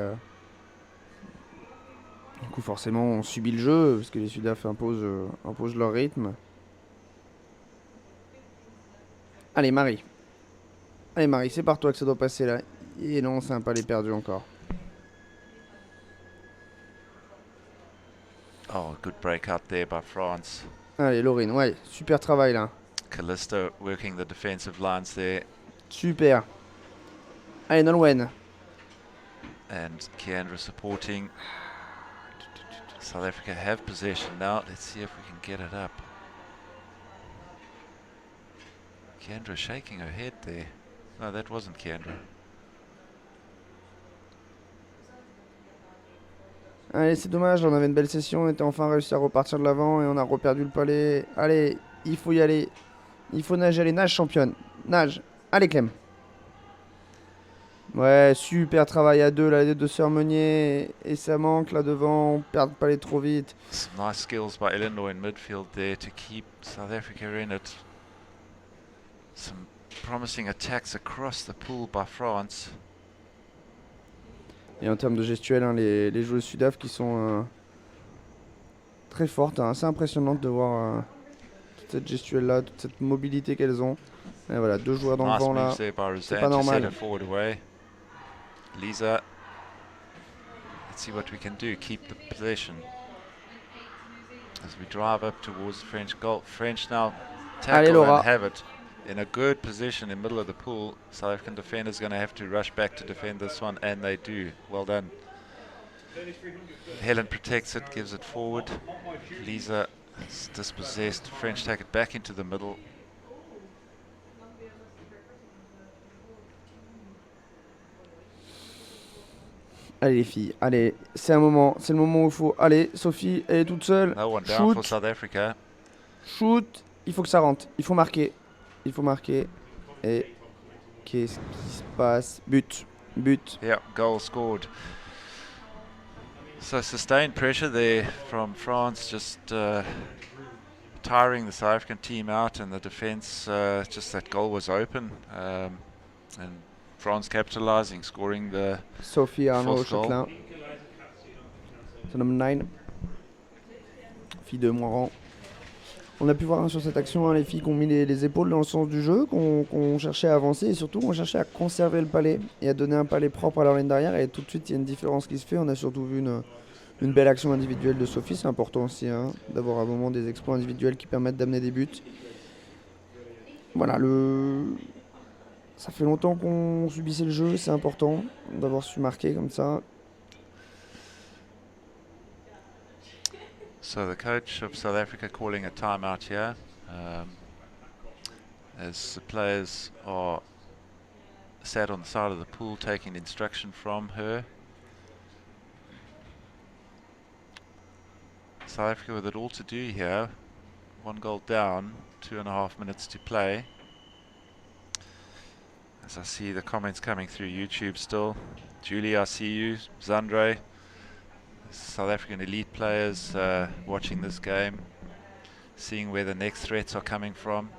Du coup forcément on subit le jeu parce que les Sudaf imposent leur rythme. Allez Marie, c'est par toi que ça doit passer là. Et non, c'est un palais perdu encore. Oh, good break out there by France. Allez Laurine, ouais, super travail là. Callisto working the defensive lines there. Super. Allez Nolwenn. And Keandra supporting. South Africa have possession now. Let's see if we can get it up. Keandra shaking her head there. No, that wasn't Keandra. Allez, c'est dommage, on avait une belle session, on était enfin réussi à repartir de l'avant et on a reperdu le palais. Allez, il faut y aller. Il faut nager, allez, nage championne. Nage. Allez Clem. Ouais, super travail à deux, là, les deux sœurs Meunier. Et ça manque là devant, on perd le palais trop vite. Some nice skills by Eleanor in midfield there to keep South Africa in it. Some promising attacks across the pool by France. Et en termes de gestuelle, hein, les joueuses Sudaf qui sont très fortes, hein, assez impressionnantes de voir toute cette gestuelle là, toute cette mobilité qu'elles ont. Et voilà, deux joueurs dans le vent là, c'est pas normal. Lisa, let's see what we can do, keep the possession. As we drive up towards the French goal, French now Allez, tackle Laura. and have it. In a good position in middle of the pool. South African defenders going to have to rush back to defend this one, and they do. Well done. Helen protects it, gives it forward. Lisa is dispossessed. French take it back into the middle. Allez les filles, allez, c'est le moment où il faut. Allez, Sophie, elle est toute seule. No one down for South Africa. Shoot, il faut que ça rentre, il faut marquer. Et qu'est-ce qui se passe? But. Yeah, goal scored. So sustained pressure there from France, just tiring the South African team out, and the defense, just that goal was open, and France capitalizing, scoring the Sophie Arnaud fourth goal. Châtelain. C'est number 9. Fille de Moiran. On a pu voir sur cette action les filles qui ont mis les épaules dans le sens du jeu, qu'on cherchait à avancer et surtout on cherchait à conserver le palais et à donner un palais propre à leur ligne derrière. Et tout de suite il y a une différence qui se fait. On a surtout vu une belle action individuelle de Sophie. C'est important aussi hein, d'avoir à un moment des exploits individuels qui permettent d'amener des buts. Voilà, ça fait longtemps qu'on subissait le jeu, c'est important d'avoir su marquer comme ça. So the coach of South Africa calling a timeout here, as the players are sat on the side of the pool taking instruction from her. South Africa with it all to do here. 1 goal down, 2.5 minutes to play. As I see the comments coming through YouTube still. Julie, I see you. Zandre, South African elite players watching this game, seeing where the next threats are coming from.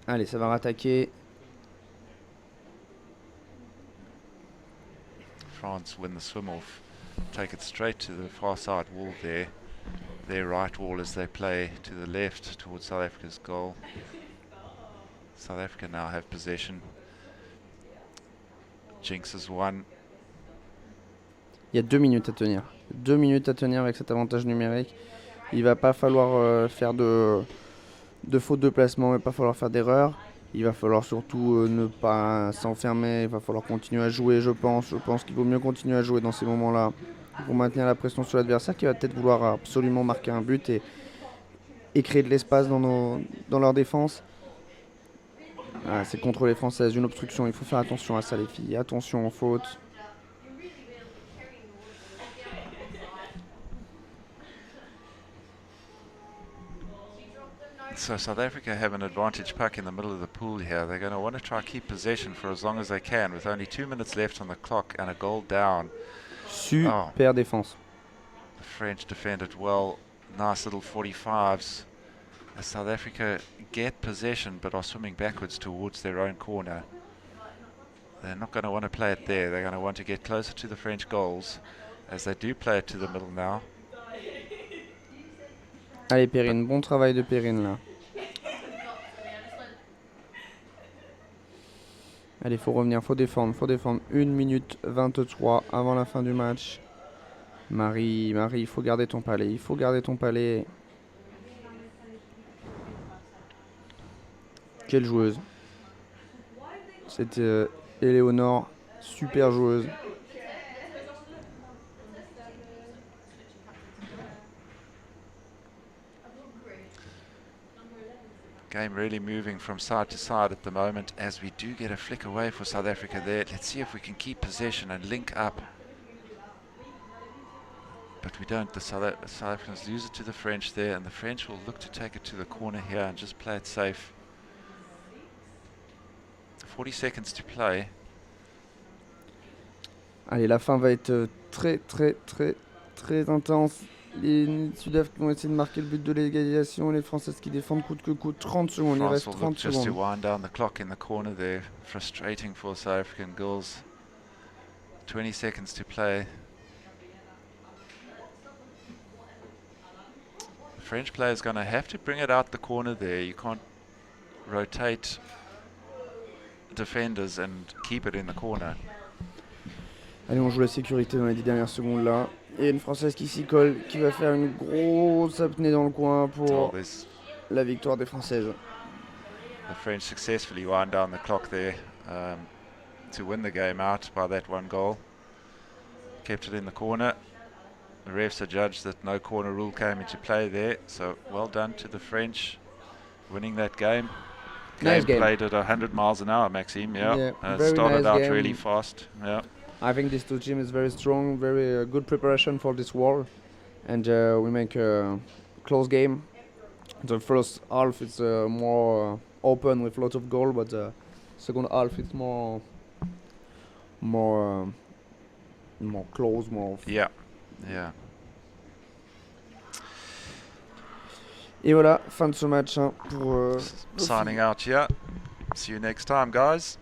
Allez, ça va rattaquer. France win the swim off, take it straight to the far side wall there. Their right wall as they play to the left towards South Africa's goal. South Africa now have possession. Jinx has won. Il y a 2 minutes à tenir. 2 minutes à tenir avec cet avantage numérique. Il va pas falloir faire de fautes de placement, il va pas falloir faire d'erreurs. Il va falloir surtout ne pas s'enfermer, il va falloir continuer à jouer, je pense. Je pense qu'il vaut mieux continuer à jouer dans ces moments-là pour maintenir la pression sur l'adversaire qui va peut-être vouloir absolument marquer un but et créer de l'espace dans leur défense. Ah, c'est contre les Françaises, une obstruction, il faut faire attention à ça les filles, attention aux fautes. So South Africa have an advantage puck in the middle of the pool here. They're going to want to try keep possession for as long as they can with only 2 minutes left on the clock and a goal down. Super défense. The French defended well. Nice little 45s. As South Africa get possession but are swimming backwards towards their own corner. They're not going to want to play it there. They're going to want to get closer to the French goals as they do play it to the middle now. Allez Perrine, bon travail de Perrine là. Allez, faut revenir, faut défendre. 1 minute 23 avant la fin du match. Marie, il faut garder ton palais, Quelle joueuse. C'était Éléonore, super joueuse. Game really moving from side to side at the moment as we do get a flick away for South Africa there. Let's see if we can keep possession and link up. But we don't. The South Africans lose it to the French there, and the French will look to take it to the corner here and just play it safe. 40 seconds to play. Allez, la fin va être très intense. Les Sud-Africains vont essayer de marquer le but de l'égalisation. Les Françaises qui défendent coûte que coûte. 30 secondes, il reste 30 just to secondes. wind down the clock in the corner there. Frustrating for South African girls. 20 seconds to play. The French player is going to have to bring it out the corner there. You can't rotate defenders and keep it in the corner. Allez, on joue la sécurité dans les 10 dernières secondes là. Et une Française qui s'y colle, qui va faire une grosse apnée dans le coin pour la victoire des Françaises. The French successfully wound down the clock there to win the game out by that 1 goal. Kept it in the corner. The refs adjudged that no corner rule came into play there. So well done to the French winning that game. Nice game. Played at 100 miles an hour, Maxime. Yeah, very started nice out game. really fast. Yeah. I think this two team is very strong, very good preparation for this war, and we make a close game. The first half is more open with lots of goal, but the second half is more close, more. Yeah. Et voilà, fin de ce match hein, pour. Signing out here. See you next time, guys.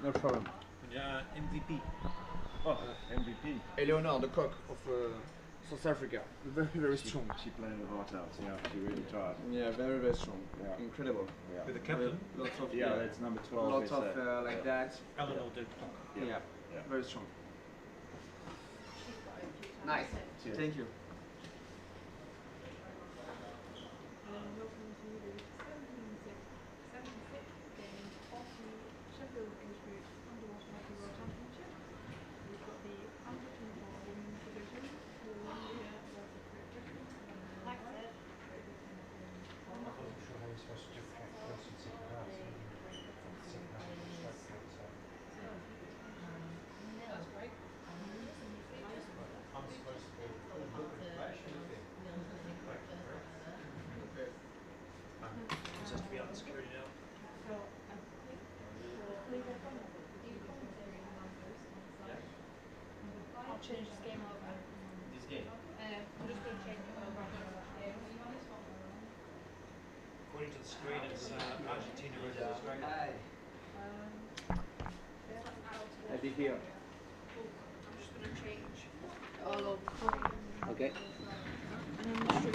No problem. MVP. Oh, MVP. Eleonore, the cock of South Africa. Very strong. She played her heart out. Yeah, she really tried. Yeah, very strong. Yeah. Incredible. Yeah. With the captain? Lots of that's number 12. Lots of like that. Eleanor did. Yeah. Very strong. Nice. Cheers. Thank you. change this game over. This game. I'm just going to change it over. According to the screen, it's Argentina versus Australia. I'll be here. I'm just going to change all over. Okay. And I'm just